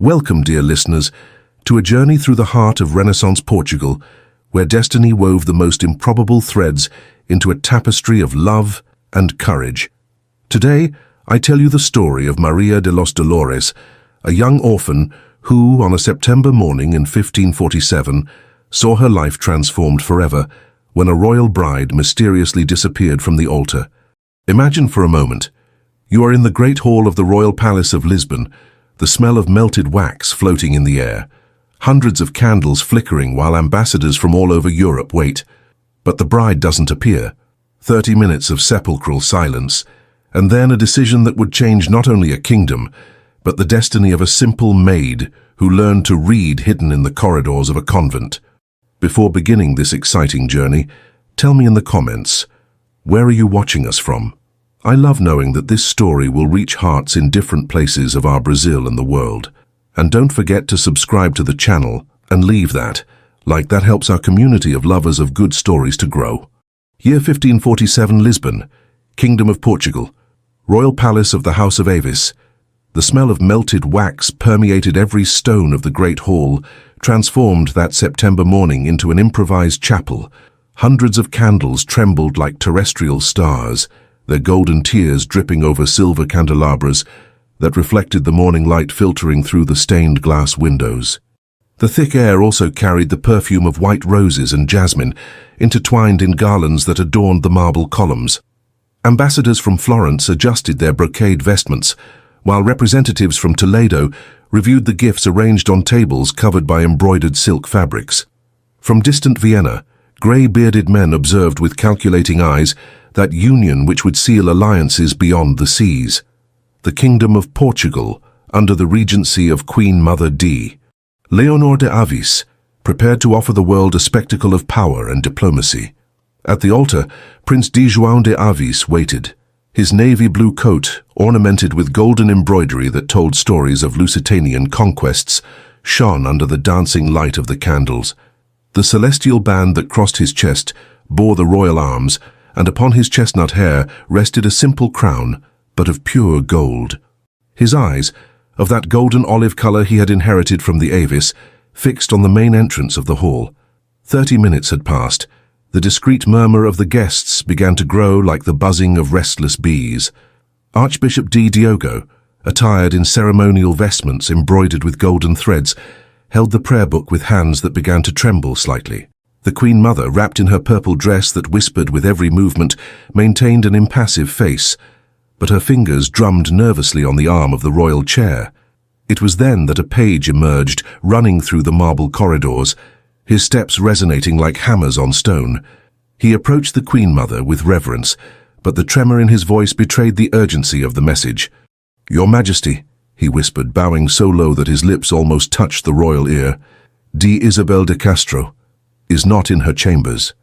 Welcome, dear listeners, to a journey through the heart of Renaissance Portugal, where destiny wove the most improbable threads into a tapestry of love and courage. Today, I tell you the story of Maria de los Dolores, a young orphan who, on a September morning in 1547, saw her life transformed forever when a royal bride mysteriously disappeared from the altar. Imagine for a moment, you are in the great hall of the royal palace of Lisbon, the smell of melted wax floating in the air, hundreds of candles flickering while ambassadors from all over Europe wait. But the bride doesn't appear. 30 minutes of sepulchral silence, and then a decision that would change not only a kingdom, but the destiny of a simple maid who learned to read hidden in the corridors of a convent. Before beginning this exciting journey, tell me in the comments, where are you watching us from? I love knowing that this story will reach hearts in different places of our Brazil and the world. And don't forget to subscribe to the channel and leave that, like that helps our community of lovers of good stories to grow. Year 1547, Lisbon, Kingdom of Portugal, Royal Palace of the House of Avis. The smell of melted wax permeated every stone of the great hall, transformed that September morning into an improvised chapel. Hundreds of candles trembled like terrestrial stars, their golden tears dripping over silver candelabras that reflected the morning light filtering through the stained glass windows. The thick air also carried the perfume of white roses and jasmine, intertwined in garlands that adorned the marble columns. Ambassadors from Florence adjusted their brocade vestments, while representatives from Toledo reviewed the gifts arranged on tables covered by embroidered silk fabrics. From distant Vienna, grey-bearded men observed with calculating eyes that union which would seal alliances beyond the seas. The Kingdom of Portugal, under the regency of Queen Mother D. Leonor de Avis, prepared to offer the world a spectacle of power and diplomacy. At the altar, Prince D. João de Avis waited, his navy blue coat, ornamented with golden embroidery that told stories of Lusitanian conquests, shone under the dancing light of the candles. The celestial band that crossed his chest bore the royal arms, and upon his chestnut hair rested a simple crown, but of pure gold. His eyes, of that golden olive color he had inherited from the Avis, fixed on the main entrance of the hall. 30 minutes had passed. The discreet murmur of the guests began to grow like the buzzing of restless bees. Archbishop D. Diogo, attired in ceremonial vestments embroidered with golden threads, held the prayer book with hands that began to tremble slightly. The Queen Mother, wrapped in her purple dress that whispered with every movement, maintained an impassive face, but her fingers drummed nervously on the arm of the royal chair. It was then that a page emerged, running through the marble corridors, his steps resonating like hammers on stone. He approached the Queen Mother with reverence, but the tremor in his voice betrayed the urgency of the message. "Your Majesty," he whispered, bowing so low that his lips almost touched the royal ear, "D. Isabel de Castro is not in her chambers."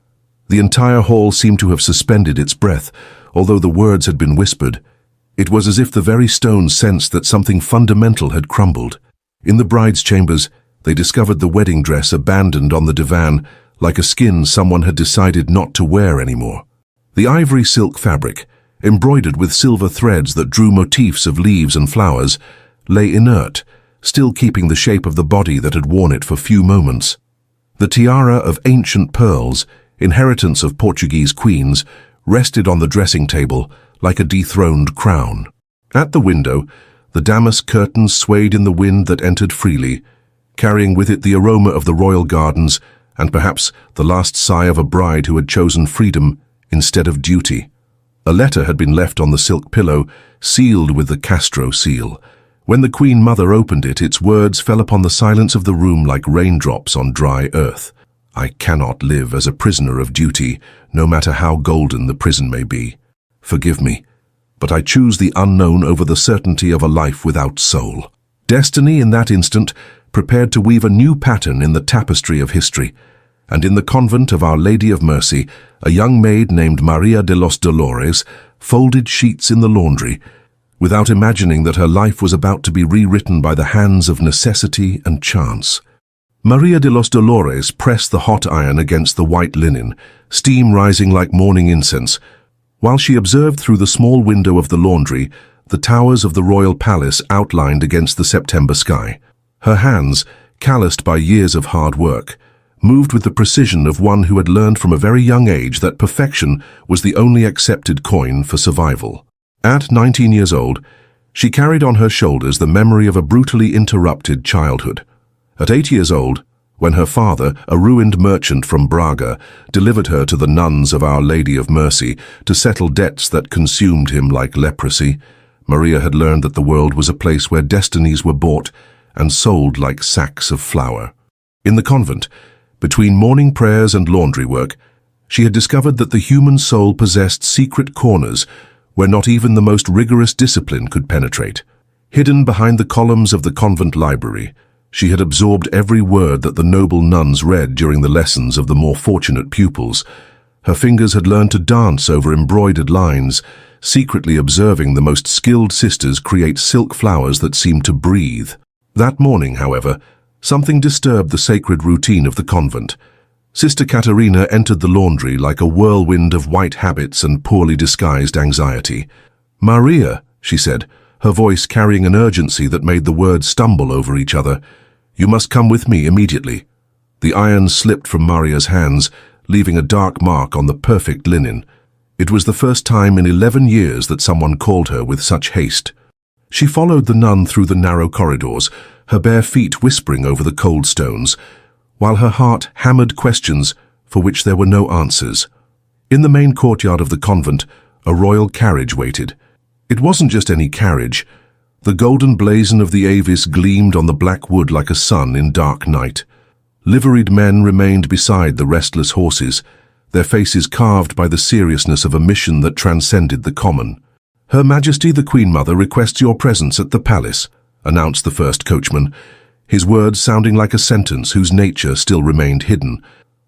The entire hall seemed to have suspended its breath, although the words had been whispered. It was as if the very stones sensed that something fundamental had crumbled. In the bride's chambers, they discovered the wedding dress abandoned on the divan, like a skin someone had decided not to wear anymore. The ivory silk fabric, embroidered with silver threads that drew motifs of leaves and flowers, lay inert, still keeping the shape of the body that had worn it for few moments. The tiara of ancient pearls, inheritance of Portuguese queens, rested on the dressing table like a dethroned crown. At the window, the damask curtains swayed in the wind that entered freely, carrying with it the aroma of the royal gardens and perhaps the last sigh of a bride who had chosen freedom instead of duty. A letter had been left on the silk pillow, sealed with the Castro seal. When the Queen Mother opened it, its words fell upon the silence of the room like raindrops on dry earth. "I cannot live as a prisoner of duty, no matter how golden the prison may be. Forgive me, but I choose the unknown over the certainty of a life without soul." Destiny, in that instant, prepared to weave a new pattern in the tapestry of history, and in the convent of Our Lady of Mercy, a young maid named Maria de los Dolores folded sheets in the laundry, without imagining that her life was about to be rewritten by the hands of necessity and chance. Maria de los Dolores pressed the hot iron against the white linen, steam rising like morning incense, while she observed through the small window of the laundry the towers of the royal palace outlined against the September sky. Her hands, calloused by years of hard work, moved with the precision of one who had learned from a very young age that perfection was the only accepted coin for survival. At 19 years old, she carried on her shoulders the memory of a brutally interrupted childhood. At 8 years old, when her father, a ruined merchant from Braga, delivered her to the nuns of Our Lady of Mercy to settle debts that consumed him like leprosy, Maria had learned that the world was a place where destinies were bought and sold like sacks of flour. In the convent, between morning prayers and laundry work, she had discovered that the human soul possessed secret corners where not even the most rigorous discipline could penetrate. Hidden behind the columns of the convent library, she had absorbed every word that the noble nuns read during the lessons of the more fortunate pupils. Her fingers had learned to dance over embroidered lines, secretly observing the most skilled sisters create silk flowers that seemed to breathe. That morning, however, something disturbed the sacred routine of the convent. Sister Caterina entered the laundry like a whirlwind of white habits and poorly disguised anxiety. "Maria," she said, her voice carrying an urgency that made the words stumble over each other, "you must come with me immediately." The iron slipped from Maria's hands, leaving a dark mark on the perfect linen. It was the first time in 11 years that someone called her with such haste. She followed the nun through the narrow corridors, her bare feet whispering over the cold stones, while her heart hammered questions for which there were no answers. In the main courtyard of the convent, a royal carriage waited. It wasn't just any carriage. The golden blazon of the Avis gleamed on the black wood like a sun in dark night. Liveried men remained beside the restless horses, their faces carved by the seriousness of a mission that transcended the common. "Her Majesty the Queen Mother requests your presence at the palace," announced the first coachman, his words sounding like a sentence whose nature still remained hidden.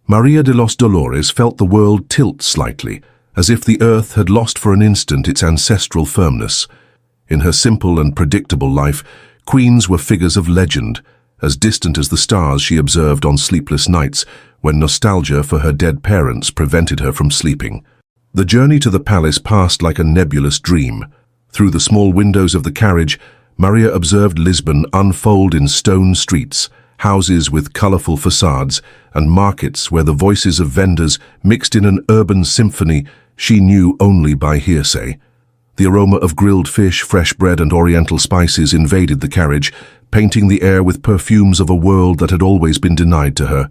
Maria de los Dolores felt the world tilt slightly, as if the earth had lost for an instant its ancestral firmness. In her simple and predictable life, queens were figures of legend, as distant as the stars she observed on sleepless nights when nostalgia for her dead parents prevented her from sleeping. The journey to the palace passed like a nebulous dream. Through the small windows of the carriage, Maria observed Lisbon unfold in stone streets, houses with colorful facades, and markets where the voices of vendors mixed in an urban symphony she knew only by hearsay. The aroma of grilled fish, fresh bread, and oriental spices invaded the carriage, painting the air with perfumes of a world that had always been denied to her.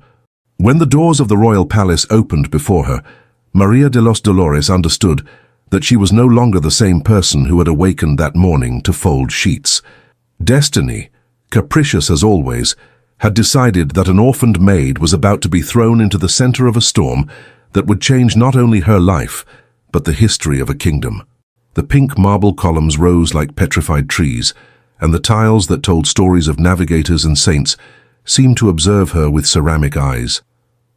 When the doors of the royal palace opened before her, Maria de los Dolores understood that she was no longer the same person who had awakened that morning to fold sheets. Destiny, capricious as always, had decided that an orphaned maid was about to be thrown into the center of a storm that would change not only her life, but the history of a kingdom. The pink marble columns rose like petrified trees, and the tiles that told stories of navigators and saints seemed to observe her with ceramic eyes.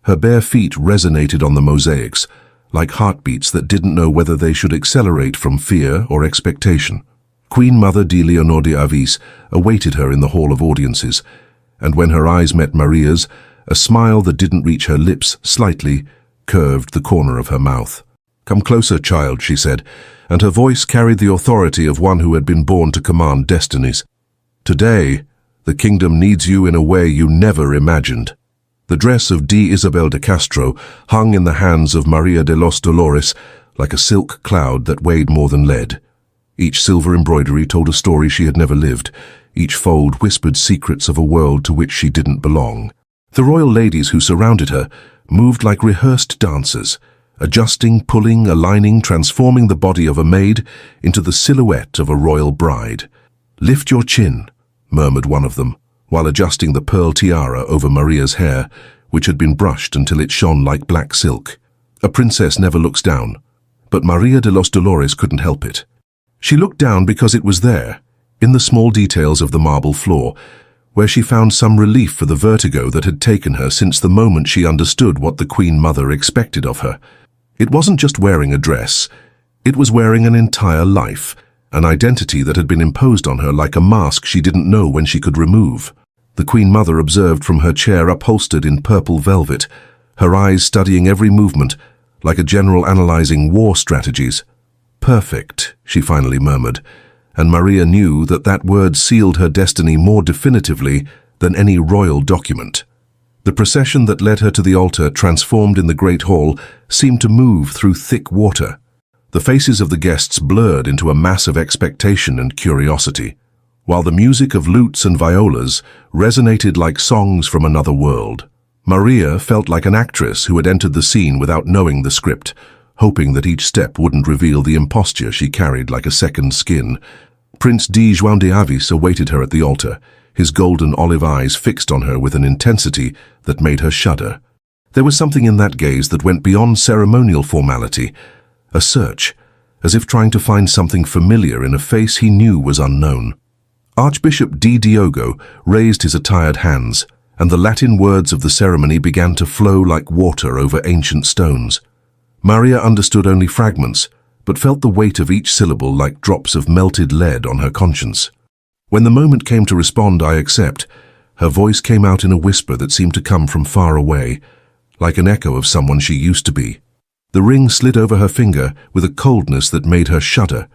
Her bare feet resonated on the mosaics, like heartbeats that didn't know whether they should accelerate from fear or expectation. Queen Mother de Leonor de Avis awaited her in the hall of audiences, and when her eyes met Maria's, a smile that didn't reach her lips slightly curved the corner of her mouth. "Come closer, child," she said, and her voice carried the authority of one who had been born to command destinies. "Today, the kingdom needs you in a way you never imagined." The dress of D. Isabel de Castro hung in the hands of Maria de los Dolores like a silk cloud that weighed more than lead. Each silver embroidery told a story she had never lived. Each fold whispered secrets of a world to which she didn't belong. The royal ladies who surrounded her moved like rehearsed dancers, adjusting, pulling, aligning, transforming the body of a maid into the silhouette of a royal bride. "Lift your chin," murmured one of them, while adjusting the pearl tiara over Maria's hair, which had been brushed until it shone like black silk. A princess never looks down, but Maria de los Dolores couldn't help it. She looked down because it was there, in the small details of the marble floor, where she found some relief for the vertigo that had taken her since the moment she understood what the Queen Mother expected of her. It wasn't just wearing a dress, it was wearing an entire life, an identity that had been imposed on her like a mask she didn't know when she could remove. The Queen Mother observed from her chair upholstered in purple velvet, her eyes studying every movement, like a general analyzing war strategies. "Perfect," she finally murmured, and Maria knew that that word sealed her destiny more definitively than any royal document. The procession that led her to the altar, transformed in the great hall, seemed to move through thick water. The faces of the guests blurred into a mass of expectation and curiosity, while the music of lutes and violas resonated like songs from another world. Maria felt like an actress who had entered the scene without knowing the script, hoping that each step wouldn't reveal the imposture she carried like a second skin. Prince D. Juan de Avis awaited her at the altar, his golden olive eyes fixed on her with an intensity that made her shudder. There was something in that gaze that went beyond ceremonial formality, a search, as if trying to find something familiar in a face he knew was unknown. Archbishop D. Diogo raised his attired hands, and the Latin words of the ceremony began to flow like water over ancient stones. Maria understood only fragments, but felt the weight of each syllable like drops of melted lead on her conscience. When the moment came to respond, "I accept," her voice came out in a whisper that seemed to come from far away, like an echo of someone she used to be. The ring slid over her finger with a coldness that made her shudder.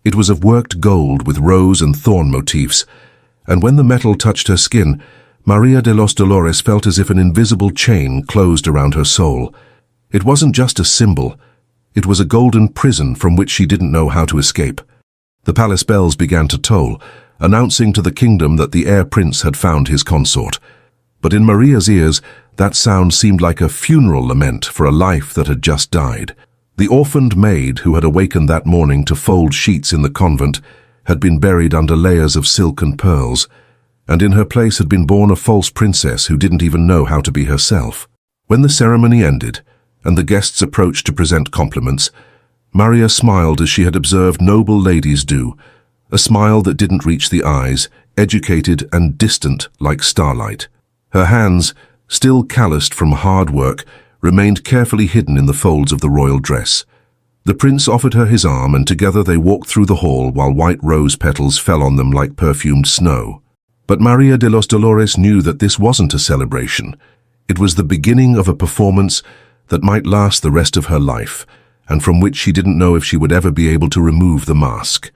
It was of worked gold with rose and thorn motifs, and when the metal touched her skin, Maria de los Dolores felt as if an invisible chain closed around her soul. It wasn't just a symbol. It was a golden prison from which she didn't know how to escape. The palace bells began to toll, announcing to the kingdom that the heir prince had found his consort. But in Maria's ears, that sound seemed like a funeral lament for a life that had just died. The orphaned maid who had awakened that morning to fold sheets in the convent had been buried under layers of silk and pearls, and in her place had been born a false princess who didn't even know how to be herself. When the ceremony ended, and the guests approached to present compliments, Maria smiled as she had observed noble ladies do, a smile that didn't reach the eyes, educated and distant like starlight. Her hands, still calloused from hard work, remained carefully hidden in the folds of the royal dress. The prince offered her his arm, and together they walked through the hall while white rose petals fell on them like perfumed snow. But Maria de los Dolores knew that this wasn't a celebration. It was the beginning of a performance that might last the rest of her life, and from which she didn't know if she would ever be able to remove the mask.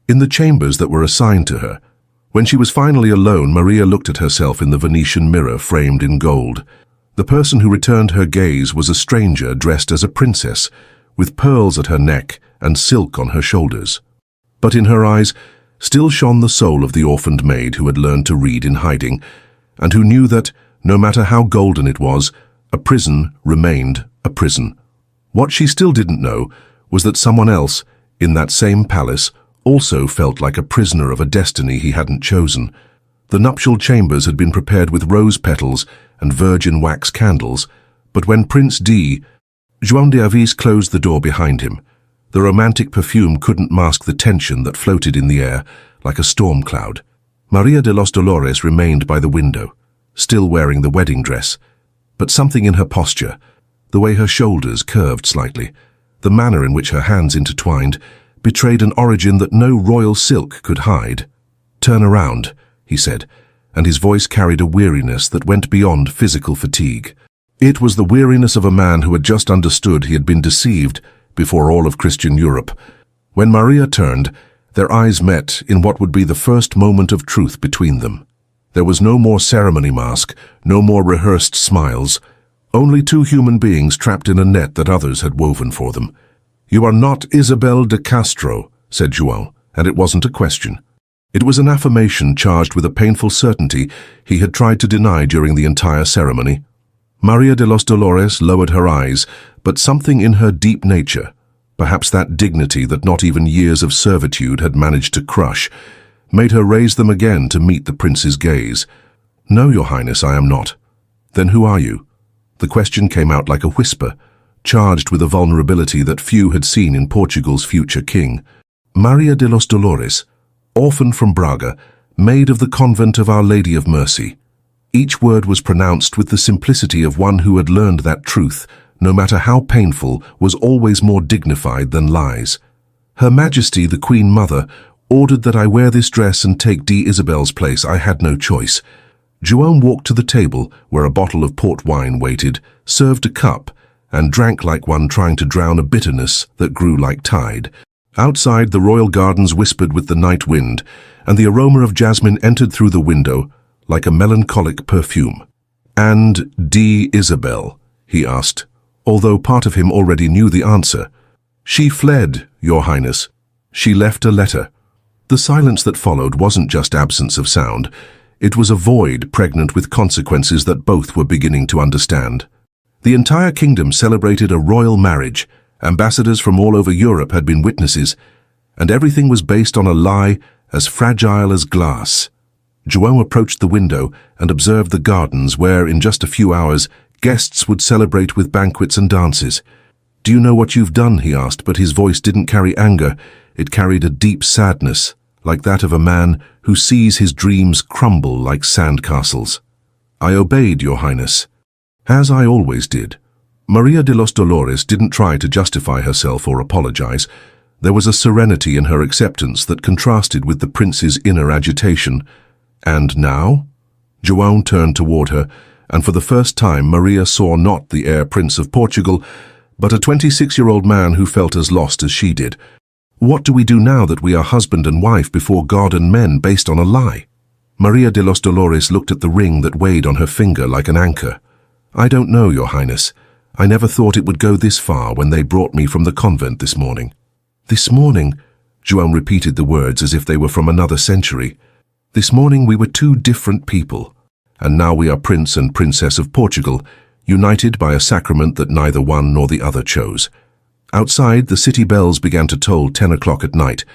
In the chambers that were assigned to her, when she was finally alone, Maria looked at herself in the Venetian mirror framed in gold. The person who returned her gaze was a stranger dressed as a princess, with pearls at her neck and silk on her shoulders. But in her eyes still shone the soul of the orphaned maid who had learned to read in hiding, and who knew that, no matter how golden it was, a prison remained a prison. What she still didn't know was that someone else, in that same palace, also felt like a prisoner of a destiny he hadn't chosen. The nuptial chambers had been prepared with rose petals and virgin wax candles, but when Prince D. Juan de Avis closed the door behind him, the romantic perfume couldn't mask the tension that floated in the air like a storm cloud. Maria de los Dolores remained by the window, still wearing the wedding dress, but something in her posture, the way her shoulders curved slightly, the manner in which her hands intertwined, betrayed an origin that no royal silk could hide. "Turn around," he said, and his voice carried a weariness that went beyond physical fatigue. It was the weariness of a man who had just understood he had been deceived before all of Christian Europe. When Maria turned, their eyes met in what would be the first moment of truth between them. There was no more ceremony mask, no more rehearsed smiles, only two human beings trapped in a net that others had woven for them. "You are not Isabel de Castro," said João, and it wasn't a question. It was an affirmation charged with a painful certainty he had tried to deny during the entire ceremony. Maria de los Dolores lowered her eyes, but something in her deep nature, perhaps that dignity that not even years of servitude had managed to crush, made her raise them again to meet the prince's gaze. "No, Your Highness, I am not." "Then who are you?" The question came out like a whisper, charged with a vulnerability that few had seen in Portugal's future king. "Maria de los Dolores, orphan from Braga, maid of the convent of Our Lady of Mercy." Each word was pronounced with the simplicity of one who had learned that truth, no matter how painful, was always more dignified than lies. "Her Majesty, the Queen Mother, ordered that I wear this dress and take D. Isabel's place. I had no choice." João walked to the table where a bottle of port wine waited, served a cup, and drank like one trying to drown a bitterness that grew like tide. Outside, the royal gardens whispered with the night wind, and the aroma of jasmine entered through the window, like a melancholic perfume. "And Isabel?" he asked, although part of him already knew the answer. "She fled, Your Highness. She left a letter." The silence that followed wasn't just absence of sound. It was a void pregnant with consequences that both were beginning to understand. The entire kingdom celebrated a royal marriage. Ambassadors from all over Europe had been witnesses, and everything was based on a lie as fragile as glass. João approached the window and observed the gardens where, in just a few hours, guests would celebrate with banquets and dances. "Do you know what you've done?" he asked, but his voice didn't carry anger. It carried a deep sadness, like that of a man who sees his dreams crumble like sandcastles. "I obeyed, Your Highness, as I always did." Maria de los Dolores didn't try to justify herself or apologize. There was a serenity in her acceptance that contrasted with the prince's inner agitation. "And now?" João turned toward her, and for the first time Maria saw not the heir prince of Portugal, but a 26-year-old man who felt as lost as she did. "What do we do now that we are husband and wife before God and men based on a lie?" Maria de los Dolores looked at the ring that weighed on her finger like an anchor. "I don't know, Your Highness. I never thought it would go this far when they brought me from the convent this morning." "This morning?" João repeated the words as if they were from another century. "This morning we were two different people, and now we are Prince and Princess of Portugal, united by a sacrament that neither one nor the other chose." Outside, the city bells began to toll 10 o'clock at night,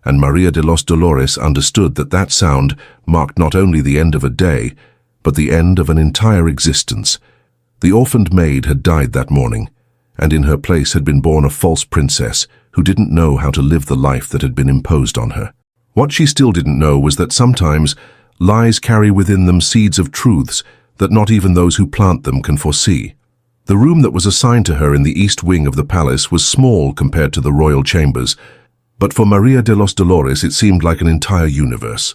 and Maria de los Dolores understood that that sound marked not only the end of a day, but the end of an entire existence. The orphaned maid had died that morning, and in her place had been born a false princess who didn't know how to live the life that had been imposed on her. What she still didn't know was that sometimes lies carry within them seeds of truths that not even those who plant them can foresee. The room that was assigned to her in the east wing of the palace was small compared to the royal chambers, but for Maria de los Dolores it seemed like an entire universe.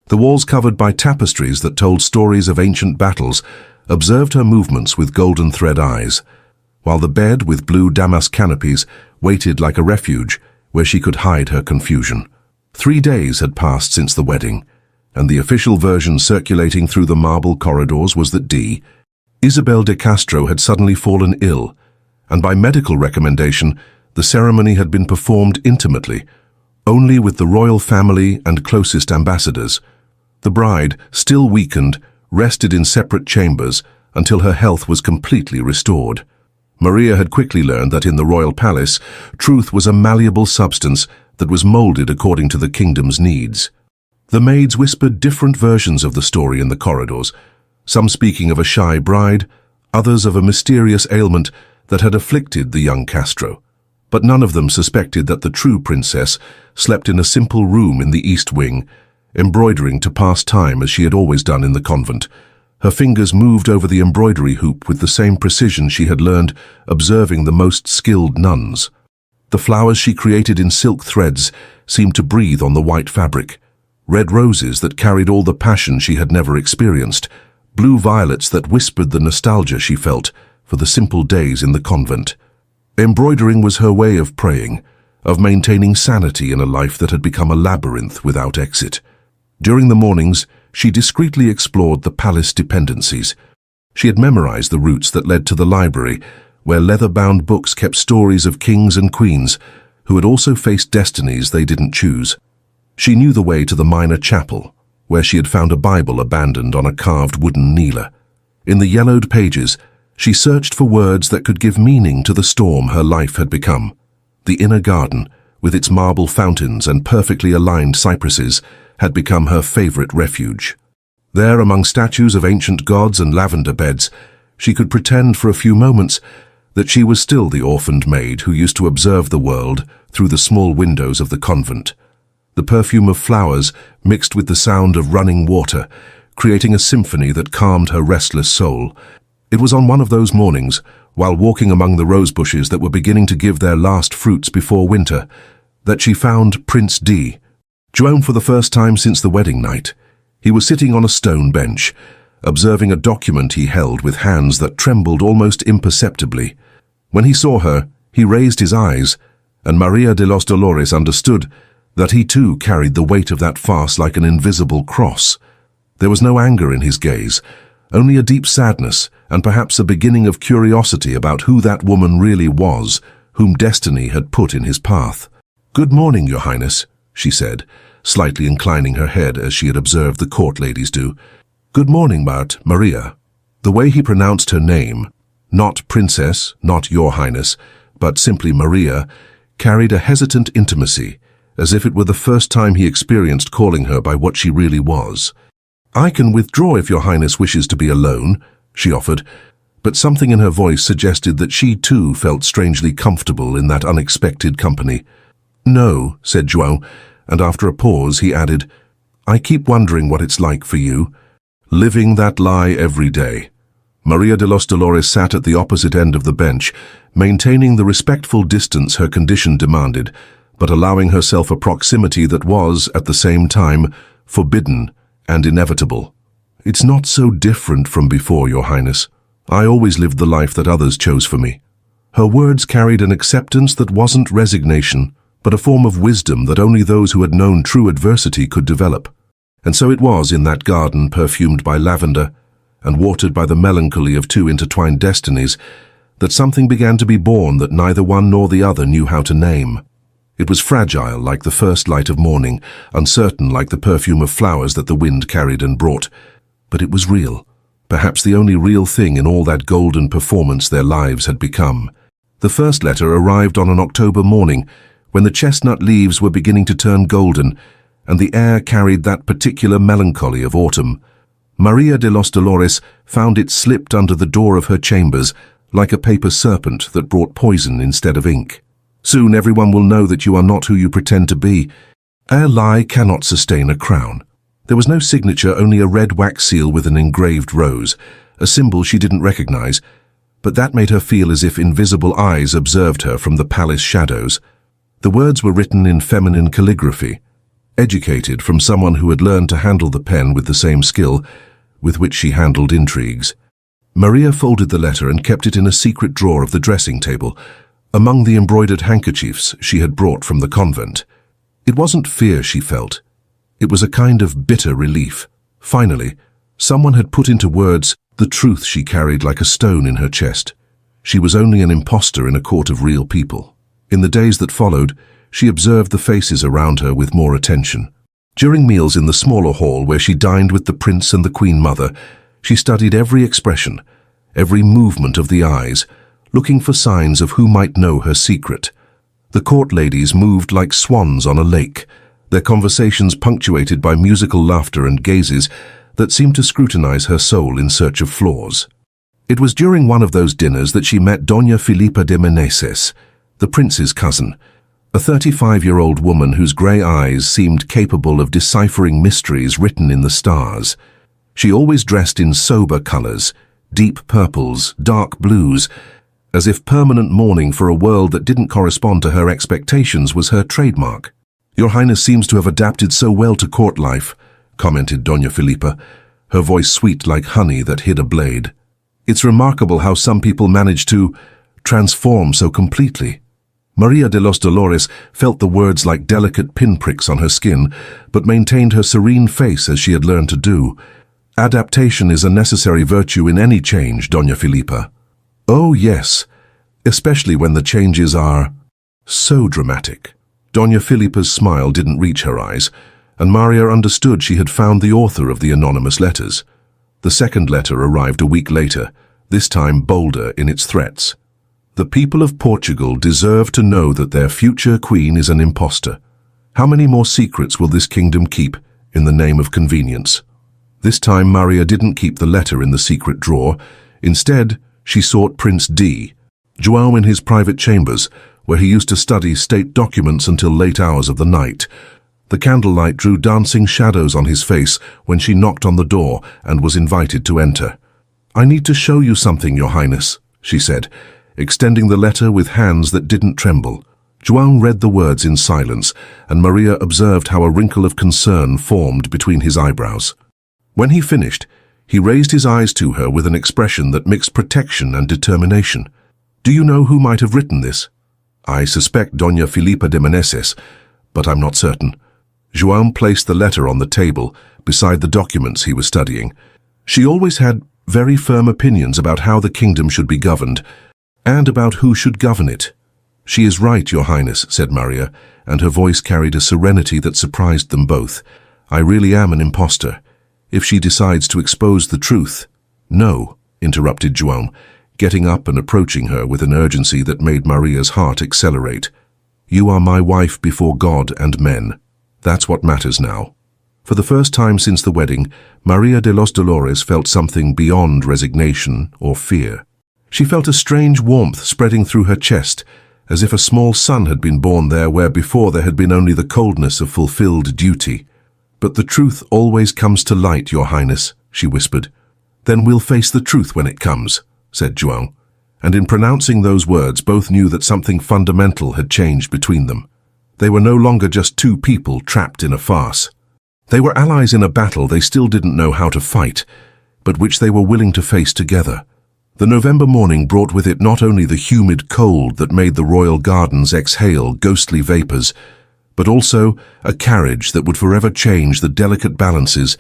The walls covered by tapestries that told stories of ancient battles observed her movements with golden thread eyes, while the bed with blue damask canopies waited like a refuge where she could hide her confusion. 3 days had passed since the wedding, and the official version circulating through the marble corridors was that Isabel de Castro had suddenly fallen ill, and by medical recommendation, the ceremony had been performed intimately, only with the royal family and closest ambassadors. The bride, still weakened, rested in separate chambers until her health was completely restored. Maria had quickly learned that in the royal palace, truth was a malleable substance that was molded according to the kingdom's needs. The maids whispered different versions of the story in the corridors, some speaking of a shy bride, others of a mysterious ailment that had afflicted the young Castro. But none of them suspected that the true princess slept in a simple room in the east wing, embroidering to pass time as she had always done in the convent. Her fingers moved over the embroidery hoop with the same precision she had learned observing the most skilled nuns. The flowers she created in silk threads seemed to breathe on the white fabric. Red roses that carried all the passion she had never experienced, blue violets that whispered the nostalgia she felt for the simple days in the convent. Embroidering was her way of praying, of maintaining sanity in a life that had become a labyrinth without exit. During the mornings, she discreetly explored the palace dependencies. She had memorized the routes that led to the library, where leather-bound books kept stories of kings and queens who had also faced destinies they didn't choose. She knew the way to the minor chapel, where she had found a Bible abandoned on a carved wooden kneeler. In the yellowed pages, she searched for words that could give meaning to the storm her life had become. The inner garden, with its marble fountains and perfectly aligned cypresses, had become her favorite refuge. There, among statues of ancient gods and lavender beds, she could pretend for a few moments that she was still the orphaned maid who used to observe the world through the small windows of the convent. The perfume of flowers mixed with the sound of running water, creating a symphony that calmed her restless soul. It was on one of those mornings, while walking among the rose bushes that were beginning to give their last fruits before winter, that she found Prince João for the first time since the wedding night. He was sitting on a stone bench, observing a document he held with hands that trembled almost imperceptibly. When he saw her, he raised his eyes, and Maria de los Dolores understood that he too carried the weight of that farce like an invisible cross. There was no anger in his gaze, only a deep sadness and perhaps a beginning of curiosity about who that woman really was, whom destiny had put in his path. "Good morning, Your Highness," she said, slightly inclining her head as she had observed the court ladies do. "Good morning, Maria." The way he pronounced her name, not Princess, not Your Highness, but simply Maria, carried a hesitant intimacy, as if it were the first time he experienced calling her by what she really was. "I can withdraw if Your Highness wishes to be alone," she offered, but something in her voice suggested that she too felt strangely comfortable in that unexpected company. "No," said João, and after a pause he added, "I keep wondering what it's like for you, living that lie every day." Maria de los Dolores sat at the opposite end of the bench, maintaining the respectful distance her condition demanded, but allowing herself a proximity that was, at the same time, forbidden and inevitable. "It's not so different from before, Your Highness. I always lived the life that others chose for me." Her words carried an acceptance that wasn't resignation, but a form of wisdom that only those who had known true adversity could develop. And so it was in that garden perfumed by lavender and watered by the melancholy of two intertwined destinies that something began to be born that neither one nor the other knew how to name. It was fragile like the first light of morning, uncertain like the perfume of flowers that the wind carried and brought. But it was real, perhaps the only real thing in all that golden performance their lives had become. The first letter arrived on an October morning, when the chestnut leaves were beginning to turn golden, and the air carried that particular melancholy of autumn. Maria de los Dolores found it slipped under the door of her chambers, like a paper serpent that brought poison instead of ink. "Soon everyone will know that you are not who you pretend to be. A lie cannot sustain a crown." There was no signature, only a red wax seal with an engraved rose, a symbol she didn't recognize, but that made her feel as if invisible eyes observed her from the palace shadows. The words were written in feminine calligraphy, educated from someone who had learned to handle the pen with the same skill with which she handled intrigues. Maria folded the letter and kept it in a secret drawer of the dressing table, among the embroidered handkerchiefs she had brought from the convent. It wasn't fear she felt. It was a kind of bitter relief. Finally, someone had put into words the truth she carried like a stone in her chest. She was only an imposter in a court of real people. In the days that followed, she observed the faces around her with more attention. During meals in the smaller hall where she dined with the prince and the queen mother, she studied every expression, every movement of the eyes, looking for signs of who might know her secret. The court ladies moved like swans on a lake, their conversations punctuated by musical laughter and gazes that seemed to scrutinize her soul in search of flaws. It was during one of those dinners that she met Doña Filipa de Meneses, the prince's cousin, a 35-year-old woman whose grey eyes seemed capable of deciphering mysteries written in the stars. She always dressed in sober colors, deep purples, dark blues, as if permanent mourning for a world that didn't correspond to her expectations was her trademark. "Your Highness seems to have adapted so well to court life," commented Doña Filipa, her voice sweet like honey that hid a blade. "It's remarkable how some people manage to transform so completely." Maria de los Dolores felt the words like delicate pinpricks on her skin, but maintained her serene face as she had learned to do. "Adaptation is a necessary virtue in any change, Doña Filipa." "Oh, yes, especially when the changes are so dramatic." Doña Filipa's smile didn't reach her eyes, and Maria understood she had found the author of the anonymous letters. The second letter arrived a week later, this time bolder in its threats. "The people of Portugal deserve to know that their future queen is an impostor. How many more secrets will this kingdom keep in the name of convenience?" This time Maria didn't keep the letter in the secret drawer. Instead, she sought Prince D, João in his private chambers, where he used to study state documents until late hours of the night. The candlelight drew dancing shadows on his face when she knocked on the door and was invited to enter. "I need to show you something, Your Highness," she said, extending the letter with hands that didn't tremble. João read the words in silence, and Maria observed how a wrinkle of concern formed between his eyebrows. When he finished, he raised his eyes to her with an expression that mixed protection and determination. "Do you know who might have written this?" "I suspect Doña Filipa de Meneses, but I'm not certain." João placed the letter on the table, beside the documents he was studying. She always had very firm opinions about how the kingdom should be governed, and about who should govern it. "She is right, Your Highness," said Maria, and her voice carried a serenity that surprised them both. "I really am an impostor. If she decides to expose the truth—" "No," interrupted João, getting up and approaching her with an urgency that made Maria's heart accelerate. "You are my wife before God and men. That's what matters now." For the first time since the wedding, Maria de los Dolores felt something beyond resignation or fear. She felt a strange warmth spreading through her chest, as if a small son had been born there where before there had been only the coldness of fulfilled duty. "But the truth always comes to light, Your Highness," she whispered. "Then we'll face the truth when it comes," said João. And in pronouncing those words, both knew that something fundamental had changed between them. They were no longer just two people trapped in a farce. They were allies in a battle they still didn't know how to fight, but which they were willing to face together. The November morning brought with it not only the humid cold that made the royal gardens exhale ghostly vapors, but also a carriage that would forever change the delicate balances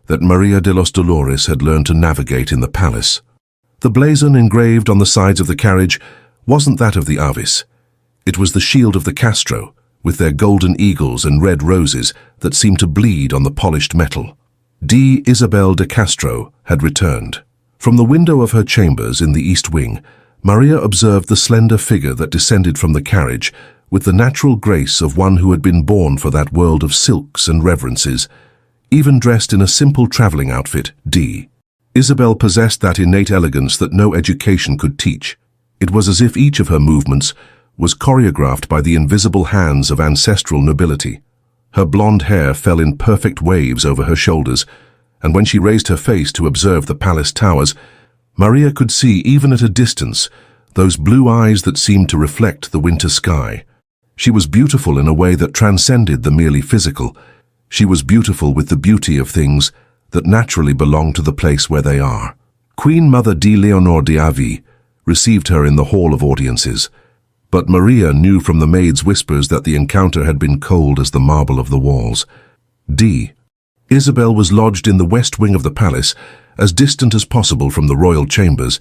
that Maria de los Dolores had learned to navigate in the palace. The blazon engraved on the sides of the carriage wasn't that of the Avis. It was the shield of the Castro, with their golden eagles and red roses that seemed to bleed on the polished metal. D. Isabel de Castro had returned. From the window of her chambers in the east wing, Maria observed the slender figure that descended from the carriage with the natural grace of one who had been born for that world of silks and reverences. Even dressed in a simple traveling outfit, D. Isabel possessed that innate elegance that no education could teach. It was as if each of her movements was choreographed by the invisible hands of ancestral nobility. Her blonde hair fell in perfect waves over her shoulders, and when she raised her face to observe the palace towers, Maria could see, even at a distance, those blue eyes that seemed to reflect the winter sky. She was beautiful in a way that transcended the merely physical. She was beautiful with the beauty of things that naturally belong to the place where they are. Queen Mother D. Leonor de Avi received her in the hall of audiences, but Maria knew from the maid's whispers that the encounter had been cold as the marble of the walls. D. Isabel was lodged in the west wing of the palace, as distant as possible from the royal chambers,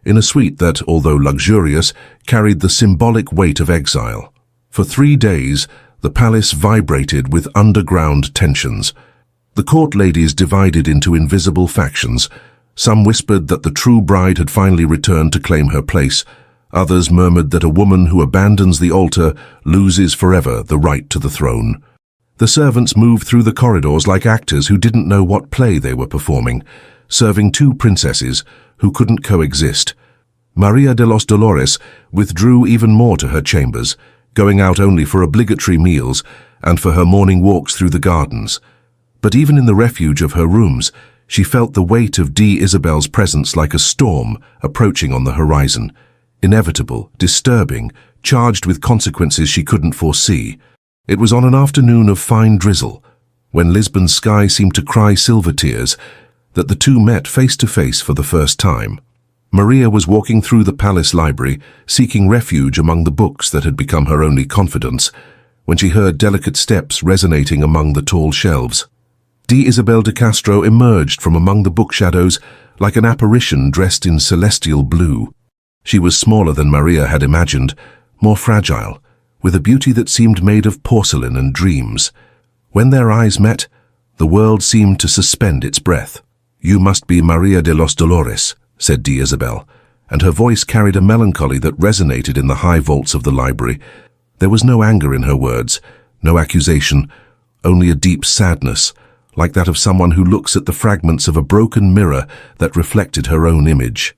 in a suite that, although luxurious, carried the symbolic weight of exile. For 3 days, the palace vibrated with underground tensions. The court ladies divided into invisible factions. Some whispered that the true bride had finally returned to claim her place. Others murmured that a woman who abandons the altar loses forever the right to the throne. The servants moved through the corridors like actors who didn't know what play they were performing, serving 2 princesses who couldn't coexist. Maria de los Dolores withdrew even more to her chambers, going out only for obligatory meals and for her morning walks through the gardens. But even in the refuge of her rooms, she felt the weight of D. Isabel's presence like a storm approaching on the horizon. Inevitable, disturbing, charged with consequences she couldn't foresee. It was on an afternoon of fine drizzle, when Lisbon's sky seemed to cry silver tears, that the two met face to face for the first time. Maria was walking through the palace library, seeking refuge among the books that had become her only confidants, when she heard delicate steps resonating among the tall shelves. D. Isabel de Castro emerged from among the book shadows like an apparition dressed in celestial blue. She was smaller than Maria had imagined, more fragile, with a beauty that seemed made of porcelain and dreams. When their eyes met, the world seemed to suspend its breath. "You must be Maria de los Dolores," said D. Isabel, and her voice carried a melancholy that resonated in the high vaults of the library. There was no anger in her words, no accusation, only a deep sadness, like that of someone who looks at the fragments of a broken mirror that reflected her own image.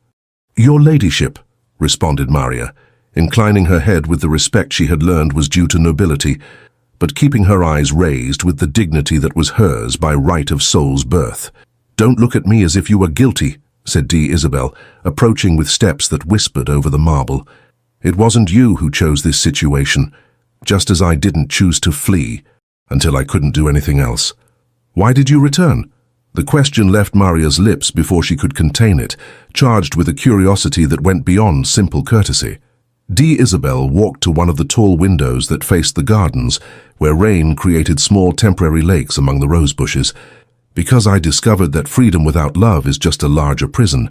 "Your ladyship," responded Maria, inclining her head with the respect she had learned was due to nobility, but keeping her eyes raised with the dignity that was hers by right of soul's birth. "Don't look at me as if you were guilty," said D. Isabel, approaching with steps that whispered over the marble. "It wasn't you who chose this situation, just as I didn't choose to flee, until I couldn't do anything else. Why did you return?" The question left Maria's lips before she could contain it, charged with a curiosity that went beyond simple courtesy. D. Isabel walked to one of the tall windows that faced the gardens, where rain created small temporary lakes among the rose bushes. because I discovered that freedom without love is just a larger prison,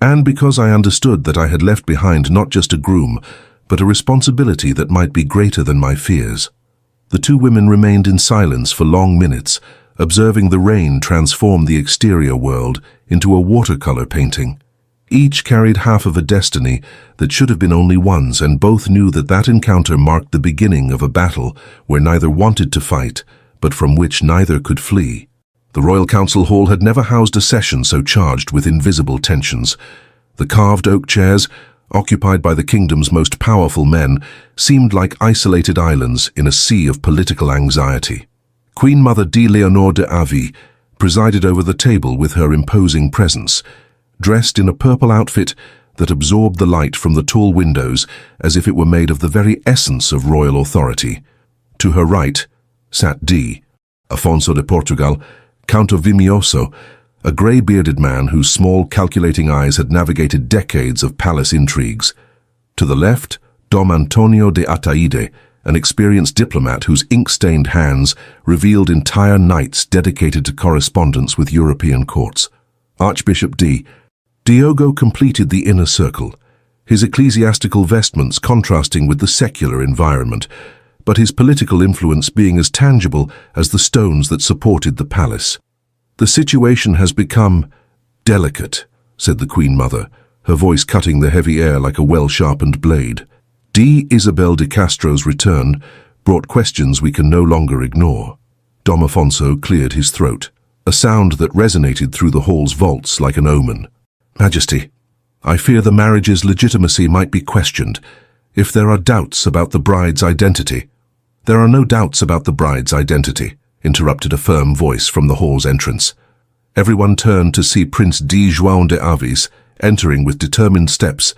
and because I understood that I had left behind not just a groom, but a responsibility that might be greater than my fears. The two women remained in silence for long minutes, observing the rain transform the exterior world into a watercolor painting. Each carried half of a destiny that should have been only one's, and both knew that that encounter marked the beginning of a battle where neither wanted to fight, but from which neither could flee. The Royal Council Hall had never housed a session so charged with invisible tensions. The carved oak chairs, occupied by the kingdom's most powerful men, seemed like isolated islands in a sea of political anxiety. Queen Mother D. Leonor de Avi presided over the table with her imposing presence, dressed in a purple outfit that absorbed the light from the tall windows as if it were made of the very essence of royal authority. To her right sat D. Afonso de Portugal, Count of Vimioso, a grey-bearded man whose small, calculating eyes had navigated decades of palace intrigues. To the left, Dom Antonio de Ataide, an experienced diplomat whose ink-stained hands revealed entire nights dedicated to correspondence with European courts. Archbishop Diogo completed the inner circle, his ecclesiastical vestments contrasting with the secular environment, but his political influence being as tangible as the stones that supported the palace. "The situation has become delicate," said the Queen Mother, her voice cutting the heavy air like a well-sharpened blade. D. Isabel de Castro's return brought questions we can no longer ignore. Dom Afonso cleared his throat, a sound that resonated through the hall's vaults like an omen. "Majesty, I fear the marriage's legitimacy might be questioned if there are doubts about the bride's identity." "There are no doubts about the bride's identity," interrupted a firm voice from the hall's entrance. Everyone turned to see Prince D. João de Avis entering with determined steps,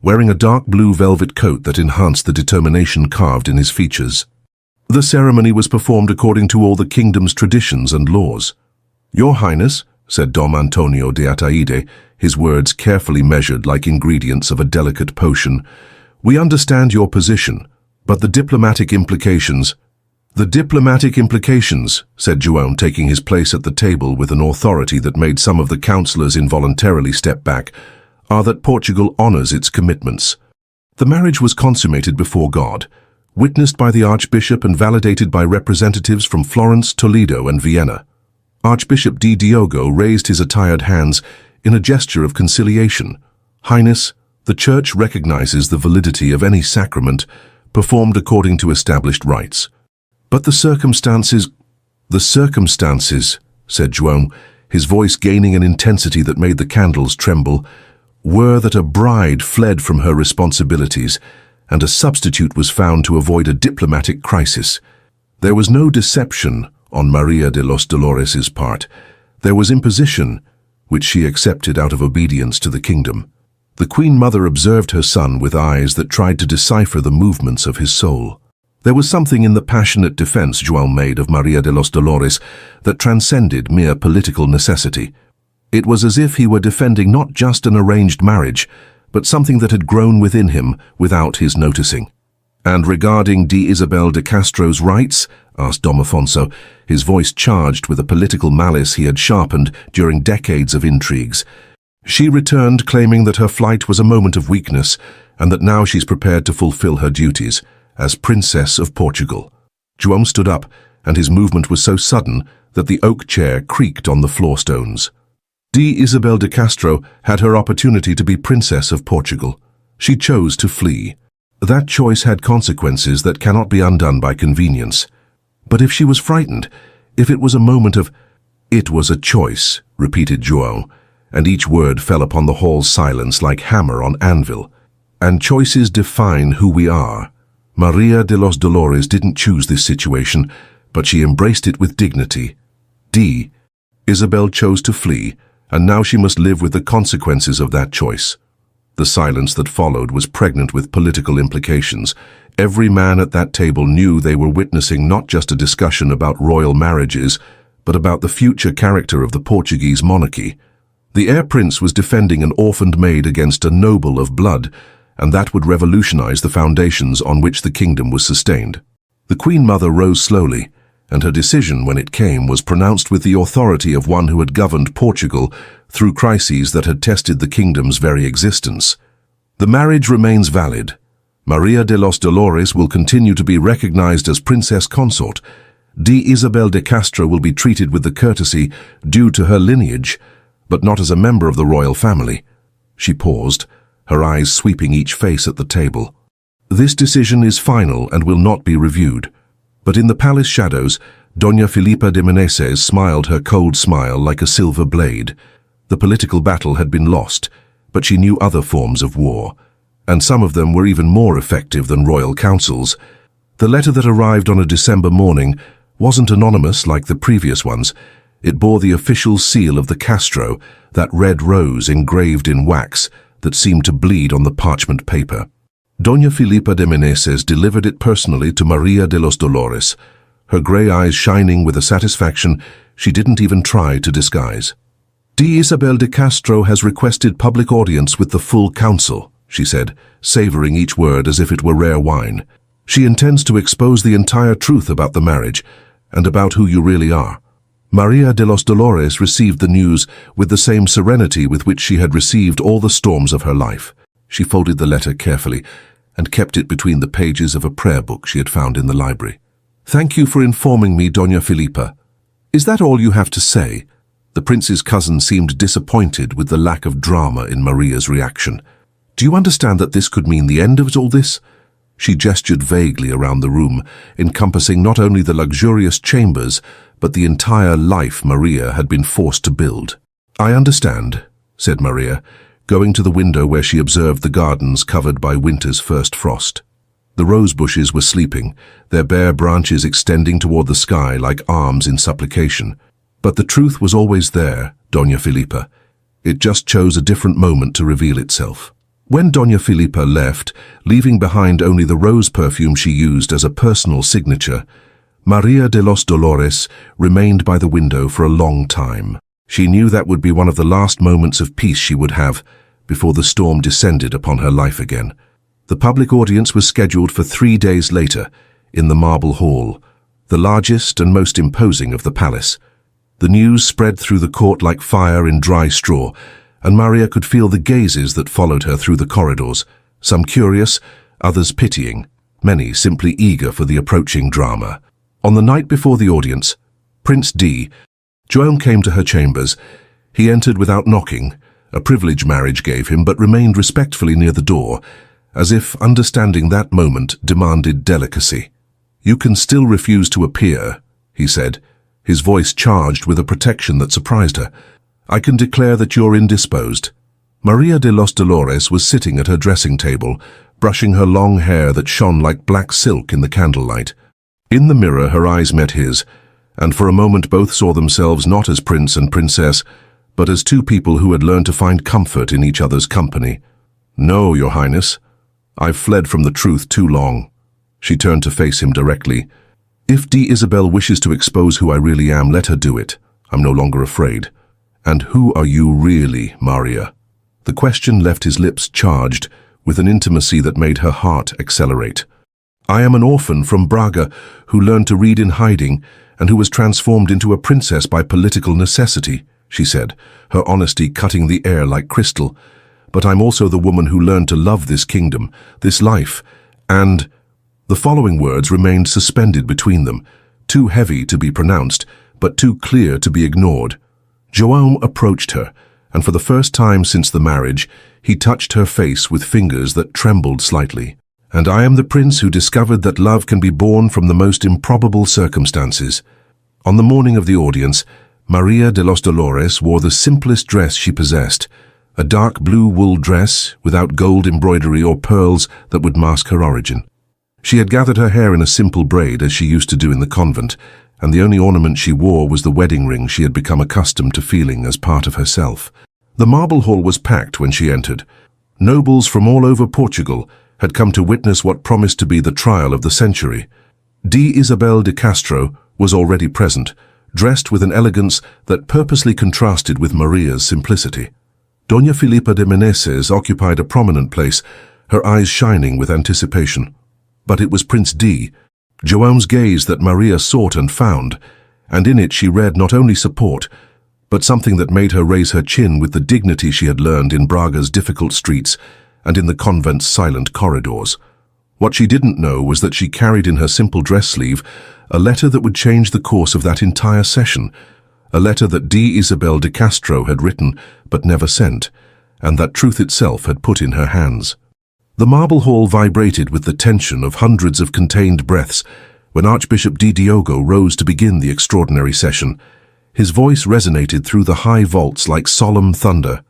wearing a dark blue velvet coat that enhanced the determination carved in his features. The ceremony was performed according to all the kingdom's traditions and laws. "Your Highness," said Dom Antonio de Ataide, his words carefully measured like ingredients of a delicate potion, "we understand your position, but the diplomatic implications..." "The diplomatic implications," said João, taking his place at the table with an authority that made some of the councillors involuntarily step back, "are that Portugal honors its commitments. The marriage was consummated before God, witnessed by the Archbishop and validated by representatives from Florence, Toledo, and Vienna." Archbishop Diogo raised his attired hands in a gesture of conciliation. "Highness, the Church recognizes the validity of any sacrament performed according to established rites. But the circumstances, said João, his voice gaining an intensity that made the candles tremble, were that a bride fled from her responsibilities and a substitute was found to avoid a diplomatic crisis. There was no deception on Maria de los Dolores' part. There was imposition, which she accepted out of obedience to the kingdom. The Queen Mother observed her son with eyes that tried to decipher the movements of his soul. There was something in the passionate defense João made of Maria de los Dolores that transcended mere political necessity. It was as if he were defending not just an arranged marriage, but something that had grown within him without his noticing. "And regarding D. Isabel de Castro's rights?" asked Dom Afonso, his voice charged with a political malice he had sharpened during decades of intrigues. "She returned claiming that her flight was a moment of weakness and that now she's prepared to fulfill her duties as Princess of Portugal." João stood up, and his movement was so sudden that the oak chair creaked on the floor stones. D. Isabel de Castro had her opportunity to be Princess of Portugal. She chose to flee. That choice had consequences that cannot be undone by convenience. But if she was frightened, if it was a moment of... "It was a choice," repeated João, and each word fell upon the hall's silence like hammer on anvil. "And choices define who we are. Maria de los Dolores didn't choose this situation, but she embraced it with dignity. D. Isabel chose to flee, and now she must live with the consequences of that choice." The silence that followed was pregnant with political implications. Every man at that table knew they were witnessing not just a discussion about royal marriages, but about the future character of the Portuguese monarchy. The heir prince was defending an orphaned maid against a noble of blood, and that would revolutionize the foundations on which the kingdom was sustained. The Queen Mother rose slowly, and her decision, when it came, was pronounced with the authority of one who had governed Portugal through crises that had tested the kingdom's very existence. The marriage remains valid. Maria de los Dolores will continue to be recognized as princess consort. D. Isabel de Castro will be treated with the courtesy due to her lineage, but not as a member of the royal family. She paused, her eyes sweeping each face at the table. This decision is final and will not be reviewed. But in the palace shadows, Doña Filipa de Meneses smiled her cold smile like a silver blade. The political battle had been lost, but she knew other forms of war, and some of them were even more effective than royal councils. The letter that arrived on a December morning wasn't anonymous like the previous ones. It bore the official seal of the Castro, that red rose engraved in wax that seemed to bleed on the parchment paper. Doña Filipa de Meneses delivered it personally to Maria de los Dolores, her grey eyes shining with a satisfaction she didn't even try to disguise. D. Isabel de Castro has requested public audience with the full council, she said, savouring each word as if it were rare wine. She intends to expose the entire truth about the marriage and about who you really are. Maria de los Dolores received the news with the same serenity with which she had received all the storms of her life. She folded the letter carefully and kept it between the pages of a prayer book she had found in the library. "Thank you for informing me, Doña Filipa. Is that all you have to say?" The prince's cousin seemed disappointed with the lack of drama in Maria's reaction. "Do you understand that this could mean the end of all this?" She gestured vaguely around the room, encompassing not only the luxurious chambers, but the entire life Maria had been forced to build. "I understand," said Maria, going to the window where she observed the gardens covered by winter's first frost. The rose bushes were sleeping, their bare branches extending toward the sky like arms in supplication. But the truth was always there, Doña Filipa. It just chose a different moment to reveal itself. When Doña Filipa left, leaving behind only the rose perfume she used as a personal signature, Maria de los Dolores remained by the window for a long time. She knew that would be one of the last moments of peace she would have before the storm descended upon her life again. The public audience was scheduled for 3 days later, in the Marble Hall, the largest and most imposing of the palace. The news spread through the court like fire in dry straw, and Maria could feel the gazes that followed her through the corridors, some curious, others pitying, many simply eager for the approaching drama. On the night before the audience, Prince D. Joan came to her chambers. He entered without knocking, a privilege marriage gave him, but remained respectfully near the door, as if understanding that moment demanded delicacy. "You can still refuse to appear," he said, his voice charged with a protection that surprised her. "I can declare that you're indisposed." Maria de los Dolores was sitting at her dressing table, brushing her long hair that shone like black silk in the candlelight. In the mirror, her eyes met his, and for a moment both saw themselves not as prince and princess, but as two people who had learned to find comfort in each other's company. "No, Your Highness. I've fled from the truth too long." She turned to face him directly. "If D. Isabel wishes to expose who I really am, let her do it. I'm no longer afraid." "And who are you really, Maria?" The question left his lips charged with an intimacy that made her heart accelerate. "I am an orphan from Braga who learned to read in hiding and who was transformed into a princess by political necessity," she said, her honesty cutting the air like crystal. "But I'm also the woman who learned to love this kingdom, this life, and—" The following words remained suspended between them, too heavy to be pronounced, but too clear to be ignored. João approached her, and for the first time since the marriage, he touched her face with fingers that trembled slightly. "And I am the prince who discovered that love can be born from the most improbable circumstances." On the morning of the audience, Maria de los Dolores wore the simplest dress she possessed, a dark blue wool dress without gold embroidery or pearls that would mask her origin. She had gathered her hair in a simple braid as she used to do in the convent, and the only ornament she wore was the wedding ring she had become accustomed to feeling as part of herself. The marble hall was packed when she entered. Nobles from all over Portugal had come to witness what promised to be the trial of the century. D. Isabel de Castro was already present, dressed with an elegance that purposely contrasted with Maria's simplicity. Doña Filipa de Meneses occupied a prominent place, her eyes shining with anticipation. But it was Prince D., Joao's gaze that Maria sought and found, and in it she read not only support, but something that made her raise her chin with the dignity she had learned in Braga's difficult streets and in the convent's silent corridors. What she didn't know was that she carried in her simple dress sleeve a letter that would change the course of that entire session, a letter that D. Isabel de Castro had written but never sent, and that truth itself had put in her hands. The marble hall vibrated with the tension of hundreds of contained breaths when Archbishop Di Diogo rose to begin the extraordinary session. His voice resonated through the high vaults like solemn thunder.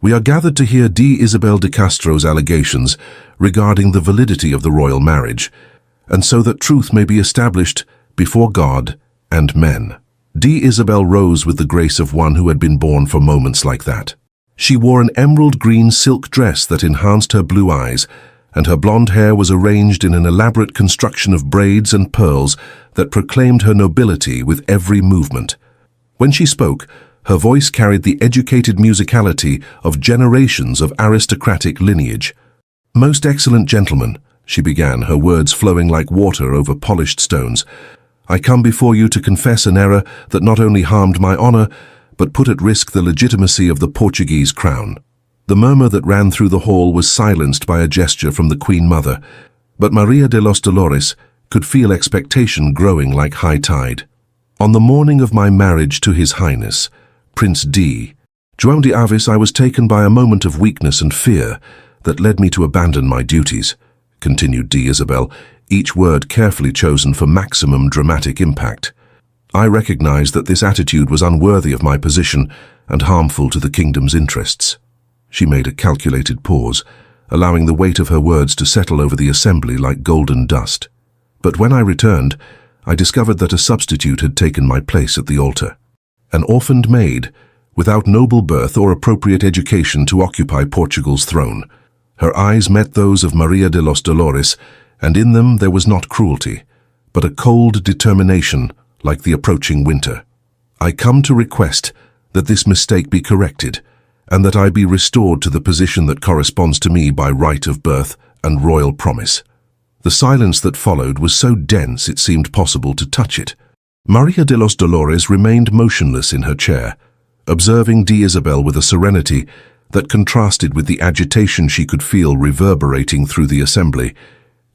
We are gathered to hear D. Isabel de Castro's allegations regarding the validity of the royal marriage, and so that truth may be established before God and men. D. Isabel rose with the grace of one who had been born for moments like that. She wore an emerald green silk dress that enhanced her blue eyes, and her blonde hair was arranged in an elaborate construction of braids and pearls that proclaimed her nobility with every movement. When she spoke, her voice carried the educated musicality of generations of aristocratic lineage. "Most excellent gentlemen," she began, her words flowing like water over polished stones, "I come before you to confess an error that not only harmed my honor, but put at risk the legitimacy of the Portuguese crown." The murmur that ran through the hall was silenced by a gesture from the Queen Mother, but Maria de los Dolores could feel expectation growing like high tide. "On the morning of my marriage to His Highness, Prince D. João de Avis, I was taken by a moment of weakness and fear that led me to abandon my duties," continued D. Isabel, each word carefully chosen for maximum dramatic impact. "I recognized that this attitude was unworthy of my position and harmful to the kingdom's interests." She made a calculated pause, allowing the weight of her words to settle over the assembly like golden dust. "But when I returned, I discovered that a substitute had taken my place at the altar. An orphaned maid, without noble birth or appropriate education to occupy Portugal's throne. Her eyes met those of Maria de los Dolores, and in them there was not cruelty, but a cold determination like the approaching winter. I come to request that this mistake be corrected, and that I be restored to the position that corresponds to me by right of birth and royal promise." The silence that followed was so dense it seemed possible to touch it. Maria de los Dolores remained motionless in her chair, observing D. Isabel with a serenity that contrasted with the agitation she could feel reverberating through the assembly.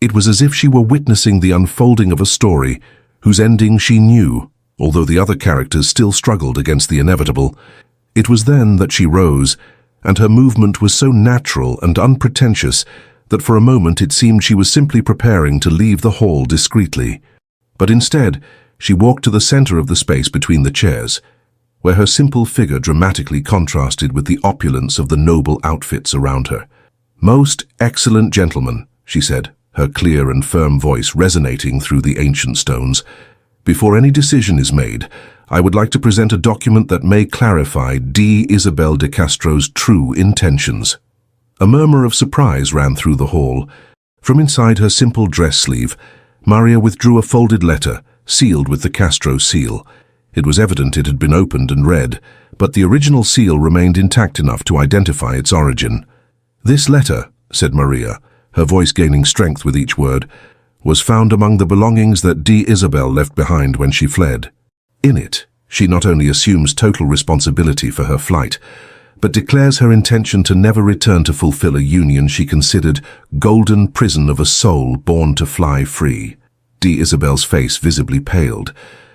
It was as if she were witnessing the unfolding of a story whose ending she knew, although the other characters still struggled against the inevitable. It was then that she rose, and her movement was so natural and unpretentious that for a moment it seemed she was simply preparing to leave the hall discreetly. But instead, she walked to the center of the space between the chairs, where her simple figure dramatically contrasted with the opulence of the noble outfits around her. "Most excellent gentlemen," she said, her clear and firm voice resonating through the ancient stones, "before any decision is made, I would like to present a document that may clarify D. Isabel de Castro's true intentions." A murmur of surprise ran through the hall. From inside her simple dress sleeve, Maria withdrew a folded letter, sealed with the Castro seal. It was evident it had been opened and read, but the original seal remained intact enough to identify its origin. "This letter," said Maria, her voice gaining strength with each word, "was found among the belongings that D. Isabel left behind when she fled. In it, she not only assumes total responsibility for her flight, but declares her intention to never return to fulfill a union she considered golden prison of a soul born to fly free." D. Isabel's face visibly paled,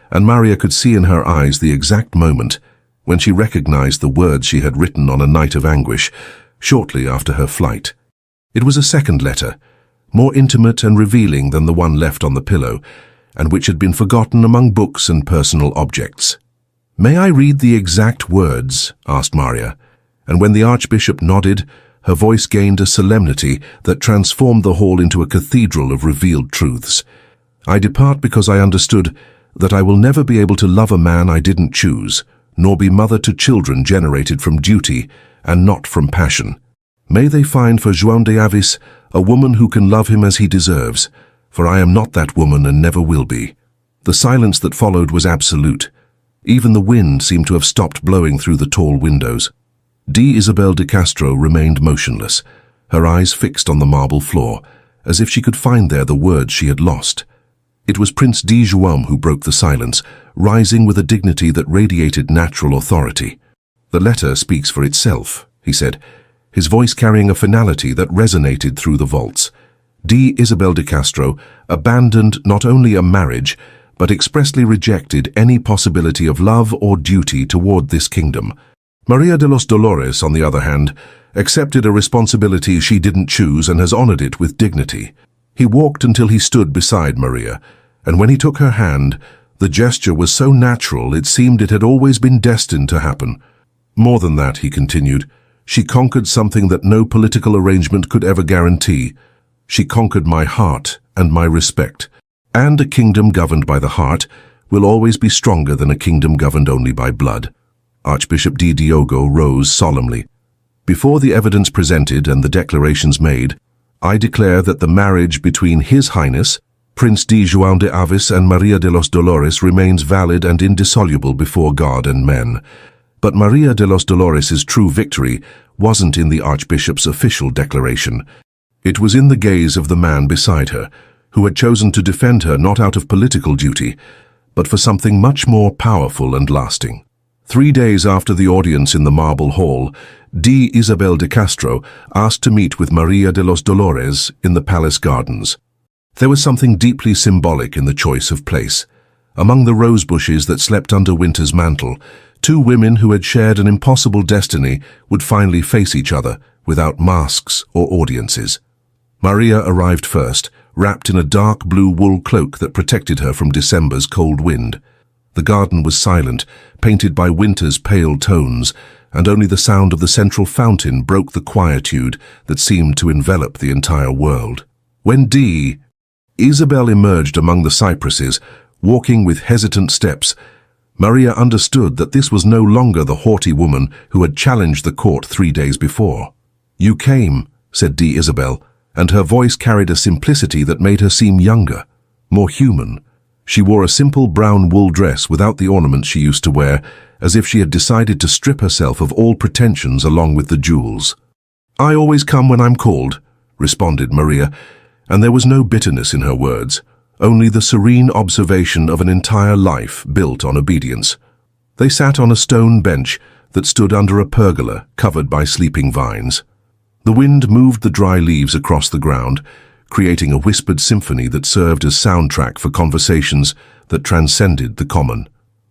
and Maria could see in her eyes the exact moment when she recognized the words she had written on a night of anguish, shortly after her flight. It was a second letter, more intimate and revealing than the one left on the pillow, and which had been forgotten among books and personal objects. "May I read the exact words?" asked Maria, and when the Archbishop nodded, her voice gained a solemnity that transformed the hall into a cathedral of revealed truths. "I depart because I understood that I will never be able to love a man I didn't choose, nor be mother to children generated from duty and not from passion. May they find for João de Avis a woman who can love him as he deserves, for I am not that woman and never will be." The silence that followed was absolute. Even the wind seemed to have stopped blowing through the tall windows. D. Isabel de Castro remained motionless, her eyes fixed on the marble floor, as if she could find there the words she had lost. It was Prince de Jouan who broke the silence, rising with a dignity that radiated natural authority. "The letter speaks for itself," he said, his voice carrying a finality that resonated through the vaults. D. Isabel de Castro abandoned not only a marriage, but expressly rejected any possibility of love or duty toward this kingdom. Maria de los Dolores, on the other hand, accepted a responsibility she didn't choose and has honored it with dignity. He walked until he stood beside Maria, and when he took her hand, the gesture was so natural it seemed it had always been destined to happen. "More than that," he continued, "she conquered something that no political arrangement could ever guarantee. She conquered my heart and my respect. And a kingdom governed by the heart will always be stronger than a kingdom governed only by blood." Archbishop de Diogo rose solemnly. "Before the evidence presented and the declarations made, I declare that the marriage between His Highness, Prince de Jouan de Avis and Maria de los Dolores remains valid and indissoluble before God and men. But Maria de los Dolores' true victory wasn't in the Archbishop's official declaration. It was in the gaze of the man beside her, who had chosen to defend her not out of political duty, but for something much more powerful and lasting. 3 days after the audience in the Marble Hall, D. Isabel de Castro asked to meet with Maria de los Dolores in the palace gardens. There was something deeply symbolic in the choice of place. Among the rose bushes that slept under winter's mantle, 2 women who had shared an impossible destiny would finally face each other without masks or audiences. Maria arrived first, wrapped in a dark blue wool cloak that protected her from December's cold wind. The garden was silent, painted by winter's pale tones, and only the sound of the central fountain broke the quietude that seemed to envelop the entire world. When D. Isabel emerged among the cypresses, walking with hesitant steps, Maria understood that this was no longer the haughty woman who had challenged the court 3 days before. "You came," said D. Isabel, and her voice carried a simplicity that made her seem younger, more human. She wore a simple brown wool dress without the ornaments she used to wear, as if she had decided to strip herself of all pretensions along with the jewels. "I always come when I'm called," responded Maria, and there was no bitterness in her words, only the serene observation of an entire life built on obedience. They sat on a stone bench that stood under a pergola covered by sleeping vines. The wind moved the dry leaves across the ground, creating a whispered symphony that served as soundtrack for conversations that transcended the common.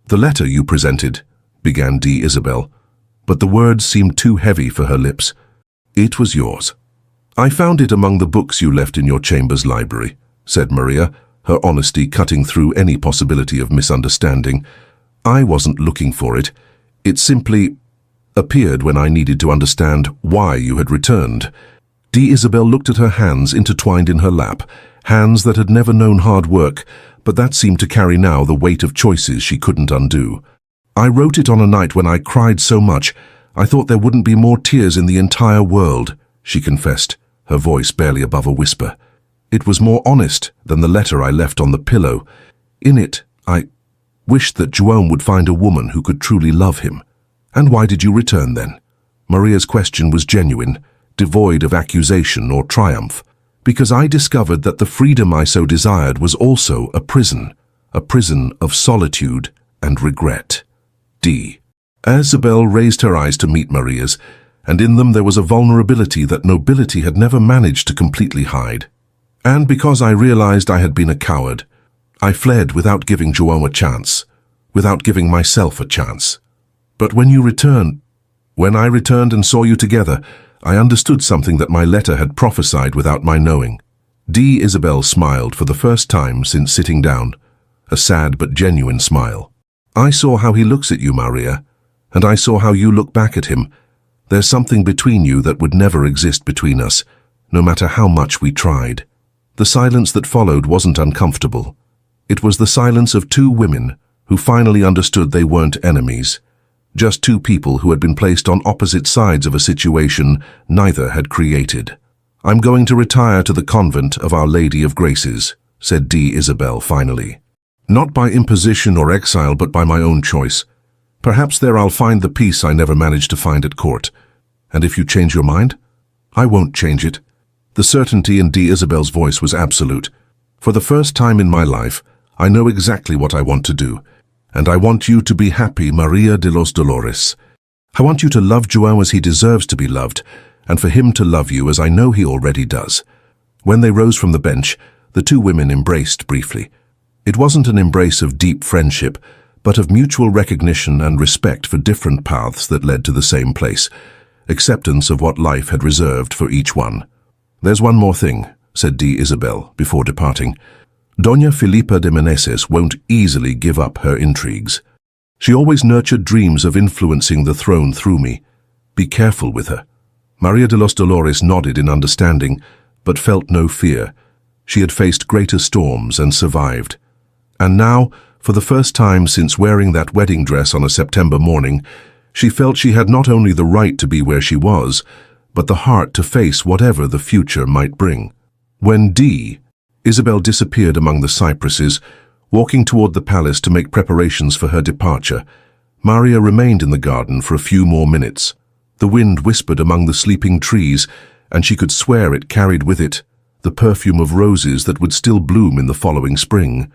"The letter you presented," began D. Isabel, but the words seemed too heavy for her lips. "It was yours. I found it among the books you left in your chamber's library," said Maria, her honesty cutting through any possibility of misunderstanding. "I wasn't looking for it. It simply appeared when I needed to understand why you had returned." D. Isabel looked at her hands intertwined in her lap, hands that had never known hard work, but that seemed to carry now the weight of choices she couldn't undo. "I wrote it on a night when I cried so much, I thought there wouldn't be more tears in the entire world," she confessed, her voice barely above a whisper. "It was more honest than the letter I left on the pillow. In it, I wished that Jouan would find a woman who could truly love him." "And why did you return then?" Maria's question was genuine, devoid of accusation or triumph. "Because I discovered that the freedom I so desired was also a prison of solitude and regret." D. Isabel raised her eyes to meet Maria's, and in them there was a vulnerability that nobility had never managed to completely hide. "And because I realized I had been a coward, I fled without giving Jouan a chance, without giving myself a chance. But when I returned and saw you together, I understood something that my letter had prophesied without my knowing." D. Isabel smiled for the first time since sitting down, a sad but genuine smile. "I saw how he looks at you, Maria, and I saw how you look back at him. There's something between you that would never exist between us, no matter how much we tried." The silence that followed wasn't uncomfortable. It was the silence of 2 women who finally understood they weren't enemies. Just 2 people who had been placed on opposite sides of a situation neither had created. "I'm going to retire to the convent of Our Lady of Graces," said D. Isabel finally. "Not by imposition or exile, but by my own choice. Perhaps there I'll find the peace I never managed to find at court. And if you change your mind, I won't change it." The certainty in D. Isabel's voice was absolute. For the first time in my life, I know exactly what I want to do, and I want you to be happy, Maria de los Dolores. I want you to love João as he deserves to be loved, and for him to love you as I know he already does." When they rose from the bench, the two women embraced briefly. It wasn't an embrace of deep friendship, but of mutual recognition and respect for different paths that led to the same place, acceptance of what life had reserved for each one. "There's one more thing," said D. Isabel before departing. "Doña Filipa de Meneses won't easily give up her intrigues. She always nurtured dreams of influencing the throne through me. Be careful with her." Maria de los Dolores nodded in understanding, but felt no fear. She had faced greater storms and survived. And now, for the first time since wearing that wedding dress on a September morning, she felt she had not only the right to be where she was, but the heart to face whatever the future might bring. When Isabel disappeared among the cypresses, walking toward the palace to make preparations for her departure, Maria remained in the garden for a few more minutes. The wind whispered among the sleeping trees, and she could swear it carried with it the perfume of roses that would still bloom in the following spring.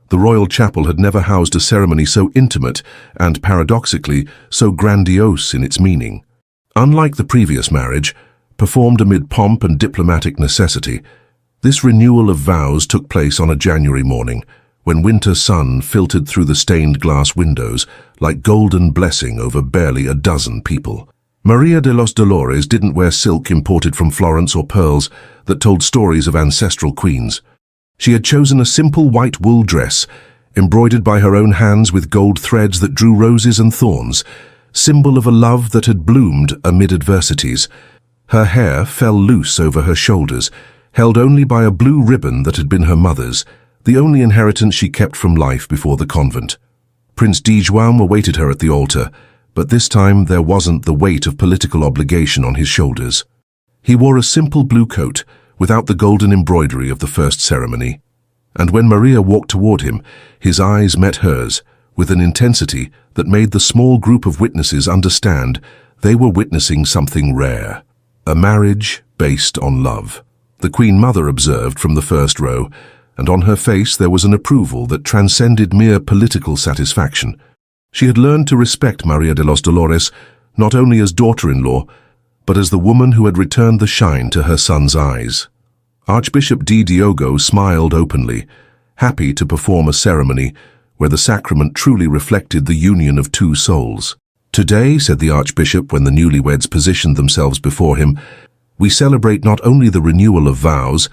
The royal chapel had never housed a ceremony so intimate and, paradoxically, so grandiose in its meaning. Unlike the previous marriage, performed amid pomp and diplomatic necessity, this renewal of vows took place on a January morning, when winter sun filtered through the stained glass windows like golden blessing over barely a dozen people. Maria de los Dolores didn't wear silk imported from Florence or pearls that told stories of ancestral queens. She had chosen a simple white wool dress, embroidered by her own hands with gold threads that drew roses and thorns, symbol of a love that had bloomed amid adversities. Her hair fell loose over her shoulders, held only by a blue ribbon that had been her mother's, the only inheritance she kept from life before the convent. Prince Di João awaited her at the altar, but this time there wasn't the weight of political obligation on his shoulders. He wore a simple blue coat, without the golden embroidery of the first ceremony. And when Maria walked toward him, his eyes met hers, with an intensity that made the small group of witnesses understand they were witnessing something rare. A marriage based on love. The Queen Mother observed from the first row, and on her face there was an approval that transcended mere political satisfaction. She had learned to respect Maria de los Dolores not only as daughter-in-law, but as the woman who had returned the shine to her son's eyes. Archbishop D. Diogo smiled openly, happy to perform a ceremony where the sacrament truly reflected the union of two souls. "Today," said the Archbishop when the newlyweds positioned themselves before him, "we celebrate not only the renewal of vows,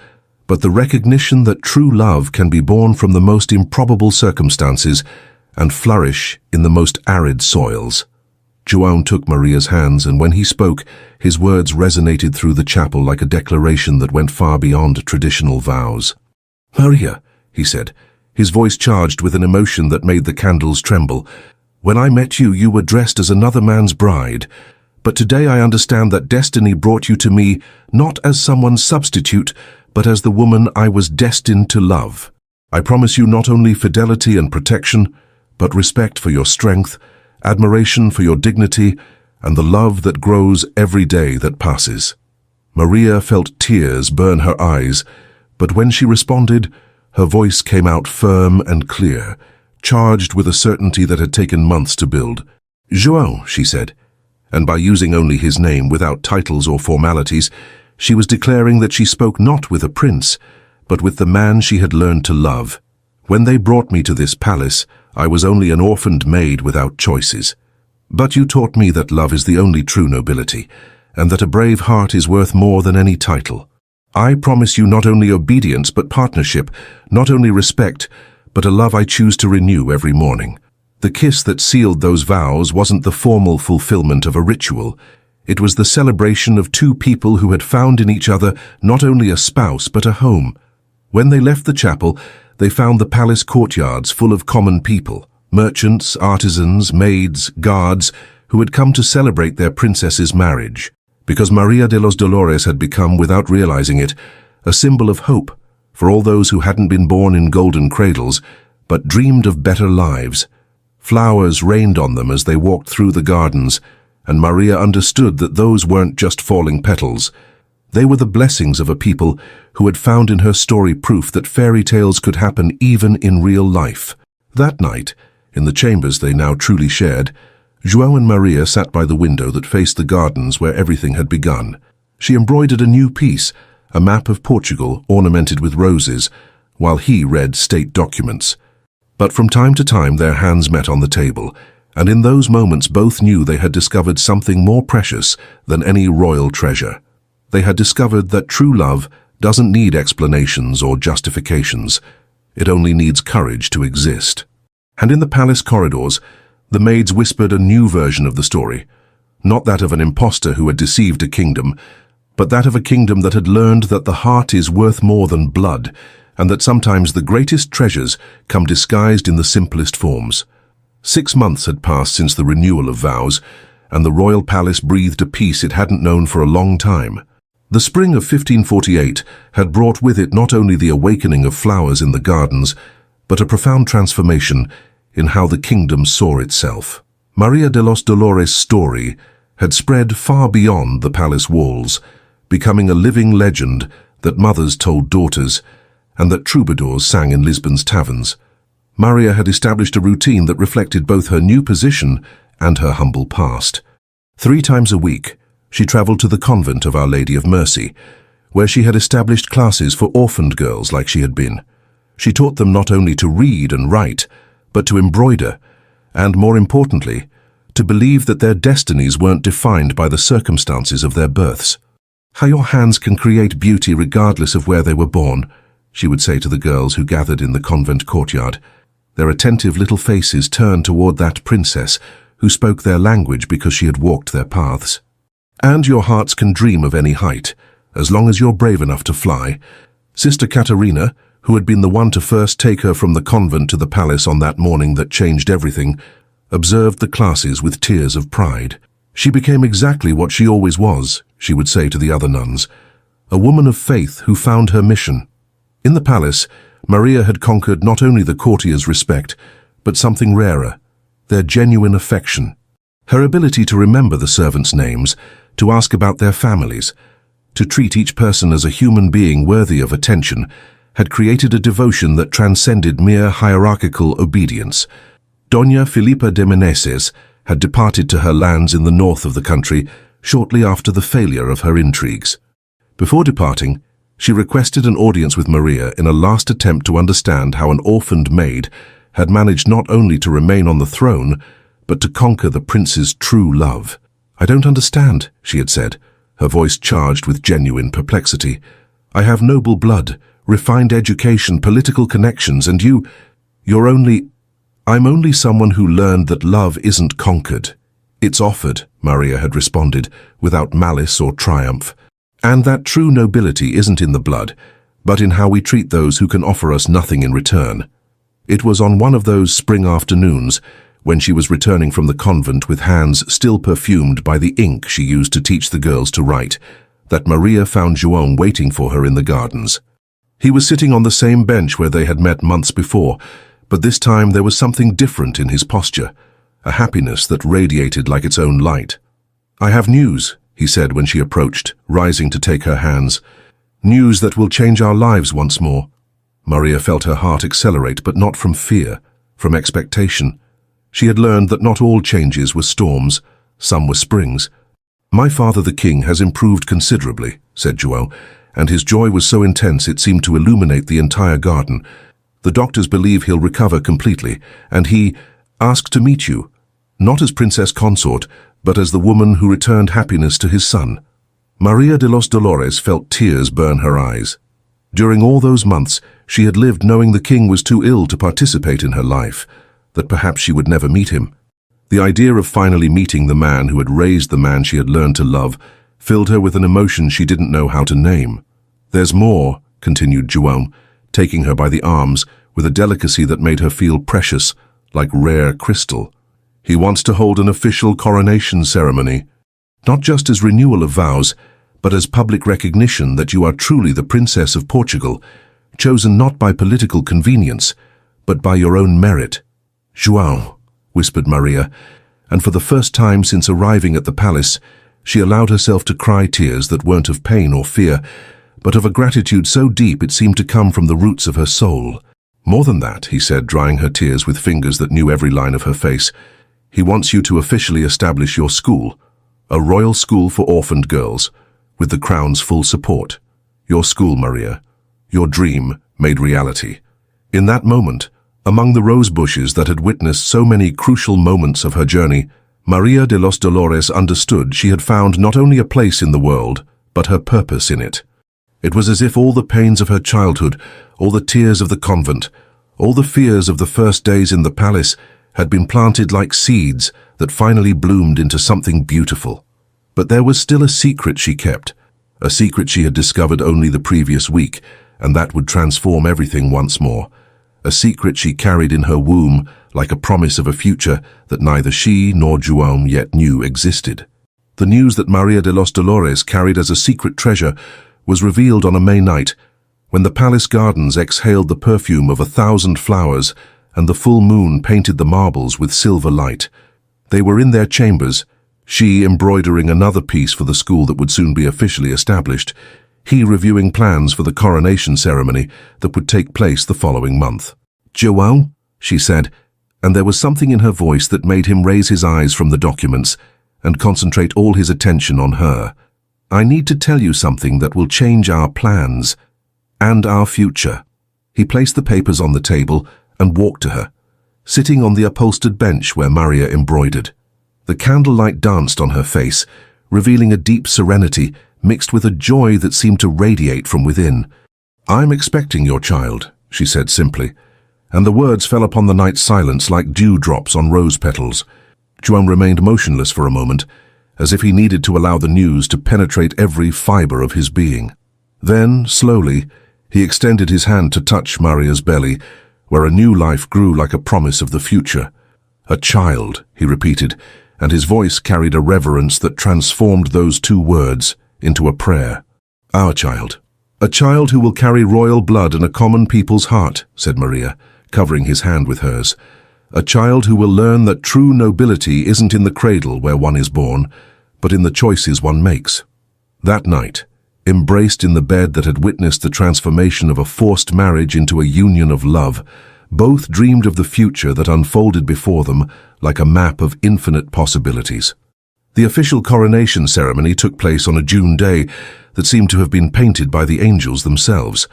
but the recognition that true love can be born from the most improbable circumstances and flourish in the most arid soils." João took Maria's hands, and when he spoke, his words resonated through the chapel like a declaration that went far beyond traditional vows. "Maria," he said, his voice charged with an emotion that made the candles tremble, "when I met you, you were dressed as another man's bride, but today I understand that destiny brought you to me not as someone's substitute, but as the woman I was destined to love. I promise you not only fidelity and protection, but respect for your strength, admiration for your dignity, and the love that grows every day that passes." Maria felt tears burn her eyes, but when she responded, her voice came out firm and clear, charged with a certainty that had taken months to build. "João," she said, and by using only his name without titles or formalities, she was declaring that she spoke not with a prince, but with the man she had learned to love. "When they brought me to this palace, I was only an orphaned maid without choices. But you taught me that love is the only true nobility, and that a brave heart is worth more than any title. I promise you not only obedience but partnership, not only respect, but a love I choose to renew every morning." The kiss that sealed those vows wasn't the formal fulfillment of a ritual. It was the celebration of two people who had found in each other not only a spouse but a home. When they left the chapel, they found the palace courtyards full of common people, merchants, artisans, maids, guards, who had come to celebrate their princess's marriage, because Maria de los Dolores had become, without realizing it, a symbol of hope for all those who hadn't been born in golden cradles, but dreamed of better lives. Flowers rained on them as they walked through the gardens, and Maria understood that those weren't just falling petals. They were the blessings of a people who had found in her story proof that fairy tales could happen even in real life. That night, in the chambers they now truly shared, João and Maria sat by the window that faced the gardens where everything had begun. She embroidered a new piece, a map of Portugal ornamented with roses, while he read state documents. But from time to time their hands met on the table, and in those moments both knew they had discovered something more precious than any royal treasure. They had discovered that true love doesn't need explanations or justifications. It only needs courage to exist. And in the palace corridors, the maids whispered a new version of the story, not that of an impostor who had deceived a kingdom, but that of a kingdom that had learned that the heart is worth more than blood, and that sometimes the greatest treasures come disguised in the simplest forms. 6 months had passed since the renewal of vows, and the royal palace breathed a peace it hadn't known for a long time. The spring of 1548 had brought with it not only the awakening of flowers in the gardens, but a profound transformation in how the kingdom saw itself. Maria de los Dolores' story had spread far beyond the palace walls, becoming a living legend that mothers told daughters and that troubadours sang in Lisbon's taverns. Maria had established a routine that reflected both her new position and her humble past. 3 times a week, she travelled to the convent of Our Lady of Mercy, where she had established classes for orphaned girls like she had been. She taught them not only to read and write, but to embroider, and more importantly, to believe that their destinies weren't defined by the circumstances of their births. "How your hands can create beauty regardless of where they were born," she would say to the girls who gathered in the convent courtyard. Their attentive little faces turned toward that princess who spoke their language because she had walked their paths. "And your hearts can dream of any height, as long as you're brave enough to fly." Sister Caterina, who had been the one to first take her from the convent to the palace on that morning that changed everything, observed the classes with tears of pride. She became exactly what she always was, she would say to the other nuns, a woman of faith who found her mission. In the palace, Maria had conquered not only the courtiers' respect, but something rarer, their genuine affection. Her ability to remember the servants' names, to ask about their families, to treat each person as a human being worthy of attention, had created a devotion that transcended mere hierarchical obedience. Doña Filipa de Meneses had departed to her lands in the north of the country shortly after the failure of her intrigues. Before departing, she requested an audience with Maria in a last attempt to understand how an orphaned maid had managed not only to remain on the throne, but to conquer the prince's true love. "I don't understand," she had said, her voice charged with genuine perplexity. "I have noble blood, refined education, political connections, and I'm only someone who learned that love isn't conquered. It's offered," Maria had responded, without malice or triumph. "And that true nobility isn't in the blood, but in how we treat those who can offer us nothing in return." It was on one of those spring afternoons, when she was returning from the convent with hands still perfumed by the ink she used to teach the girls to write, that Maria found João waiting for her in the gardens. He was sitting on the same bench where they had met months before, but this time there was something different in his posture, a happiness that radiated like its own light. "I have news," he said when she approached, rising to take her hands. "News that will change our lives once more." Maria felt her heart accelerate, but not from fear, from expectation. She had learned that not all changes were storms, some were springs. "My father the king has improved considerably," said João, and his joy was so intense it seemed to illuminate the entire garden. "The doctors believe he'll recover completely, and he asked to meet you, not as princess consort, but as the woman who returned happiness to his son." Maria de los Dolores felt tears burn her eyes. During all those months, she had lived knowing the king was too ill to participate in her life, that perhaps she would never meet him. The idea of finally meeting the man who had raised the man she had learned to love filled her with an emotion she didn't know how to name. "There's more," continued João, taking her by the arms with a delicacy that made her feel precious, like rare crystal. "He wants to hold an official coronation ceremony, not just as renewal of vows, but as public recognition that you are truly the Princess of Portugal, chosen not by political convenience, but by your own merit." "João," whispered Maria, and for the first time since arriving at the palace, She allowed herself to cry tears that weren't of pain or fear, but of a gratitude so deep it seemed to come from the roots of her soul. "More than that," he said, drying her tears with fingers that knew every line of her face. "He wants you to officially establish your school, a royal school for orphaned girls, with the crown's full support. Your school, Maria. Your dream made reality." In that moment, among the rose bushes that had witnessed so many crucial moments of her journey, Maria de los Dolores understood she had found not only a place in the world, but her purpose in it. It was as if all the pains of her childhood, all the tears of the convent, all the fears of the first days in the palace had been planted like seeds that finally bloomed into something beautiful. But there was still a secret she kept, a secret she had discovered only the previous week, and that would transform everything once more. A secret she carried in her womb like a promise of a future that neither she nor João yet knew existed. The news that Maria de los Dolores carried as a secret treasure was revealed on a May night, when the palace gardens exhaled the perfume of 1,000 flowers and the full moon painted the marbles with silver light. They were in their chambers, she embroidering another piece for the school that would soon be officially established, he reviewing plans for the coronation ceremony that would take place the following month. "João," she said, and there was something in her voice that made him raise his eyes from the documents and concentrate all his attention on her. "I need to tell you something that will change our plans and our future." He placed the papers on the table and walked to her, sitting on the upholstered bench where Maria embroidered. The candlelight danced on her face, revealing a deep serenity mixed with a joy that seemed to radiate from within. "I'm expecting your child," she said simply, and the words fell upon the night's silence like dewdrops on rose petals. João remained motionless for a moment, as if he needed to allow the news to penetrate every fiber of his being. Then, slowly, he extended his hand to touch Maria's belly, where a new life grew like a promise of the future. "A child," he repeated, and his voice carried a reverence that transformed those two words into a prayer. "Our child. A child who will carry royal blood and a common people's heart," said Maria, covering his hand with hers. "A child who will learn that true nobility isn't in the cradle where one is born, but in the choices one makes." That night, embraced in the bed that had witnessed the transformation of a forced marriage into a union of love, both dreamed of the future that unfolded before them like a map of infinite possibilities. The official coronation ceremony took place on a June day that seemed to have been painted by the angels themselves.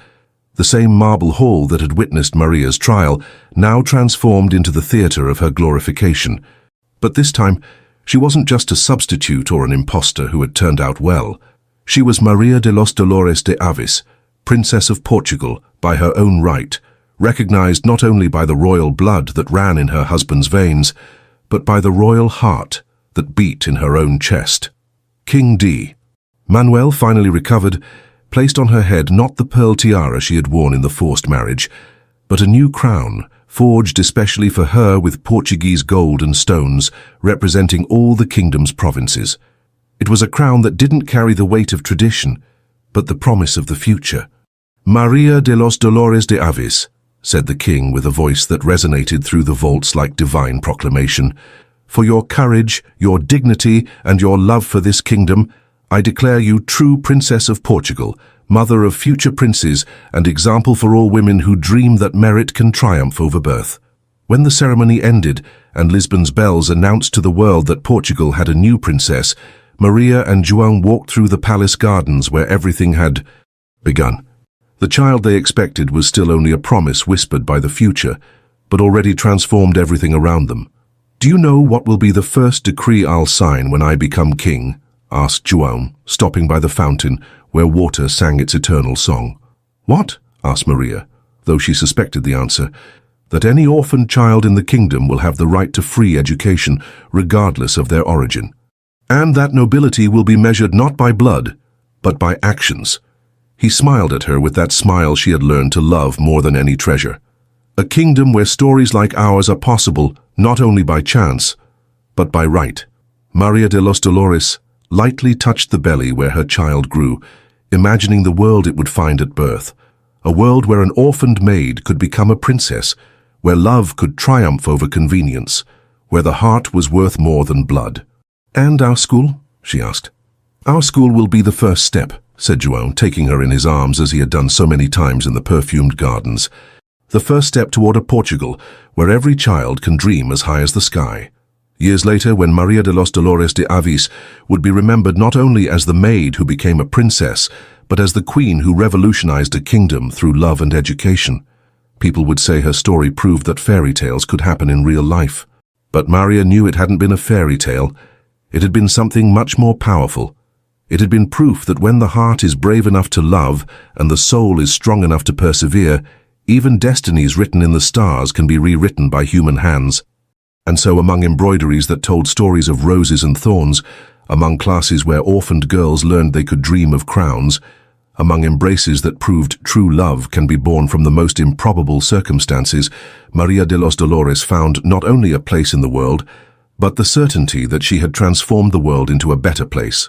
The same marble hall that had witnessed Maria's trial now transformed into the theatre of her glorification. But this time, she wasn't just a substitute or an impostor who had turned out well. She was Maria de los Dolores de Avis, Princess of Portugal by her own right, recognized not only by the royal blood that ran in her husband's veins, but by the royal heart that beat in her own chest. King D. Manuel finally recovered, placed on her head not the pearl tiara she had worn in the forced marriage, but a new crown, forged especially for her with Portuguese gold and stones, representing all the kingdom's provinces. It was a crown that didn't carry the weight of tradition, but the promise of the future. "Maria de los Dolores de Avis," said the king with a voice that resonated through the vaults like divine proclamation, "for your courage, your dignity, and your love for this kingdom, I declare you true Princess of Portugal, mother of future princes, and example for all women who dream that merit can triumph over birth." When the ceremony ended and Lisbon's bells announced to the world that Portugal had a new princess, Maria and João walked through the palace gardens where everything had begun. The child they expected was still only a promise whispered by the future, but already transformed everything around them. "Do you know what will be the first decree I'll sign when I become king?" asked João, stopping by the fountain where water sang its eternal song. "What?" asked Maria, though she suspected the answer. "That any orphaned child in the kingdom will have the right to free education, regardless of their origin. And that nobility will be measured not by blood, but by actions." He smiled at her with that smile she had learned to love more than any treasure. "A kingdom where stories like ours are possible not only by chance, but by right." Maria de los Dolores lightly touched the belly where her child grew, imagining the world it would find at birth, a world where an orphaned maid could become a princess, where love could triumph over convenience, where the heart was worth more than blood. "And our school?" she asked. "Our school will be the first step," said João, taking her in his arms as he had done so many times in the perfumed gardens. "The first step toward a Portugal where every child can dream as high as the sky." Years later, when Maria de los Dolores de Avis would be remembered not only as the maid who became a princess, but as the queen who revolutionized a kingdom through love and education, people would say her story proved that fairy tales could happen in real life. But Maria knew it hadn't been a fairy tale. It had been something much more powerful. It had been proof that when the heart is brave enough to love and the soul is strong enough to persevere, even destinies written in the stars can be rewritten by human hands. And so among embroideries that told stories of roses and thorns, among classes where orphaned girls learned they could dream of crowns, among embraces that proved true love can be born from the most improbable circumstances, Maria de los Dolores found not only a place in the world, but the certainty that she had transformed the world into a better place.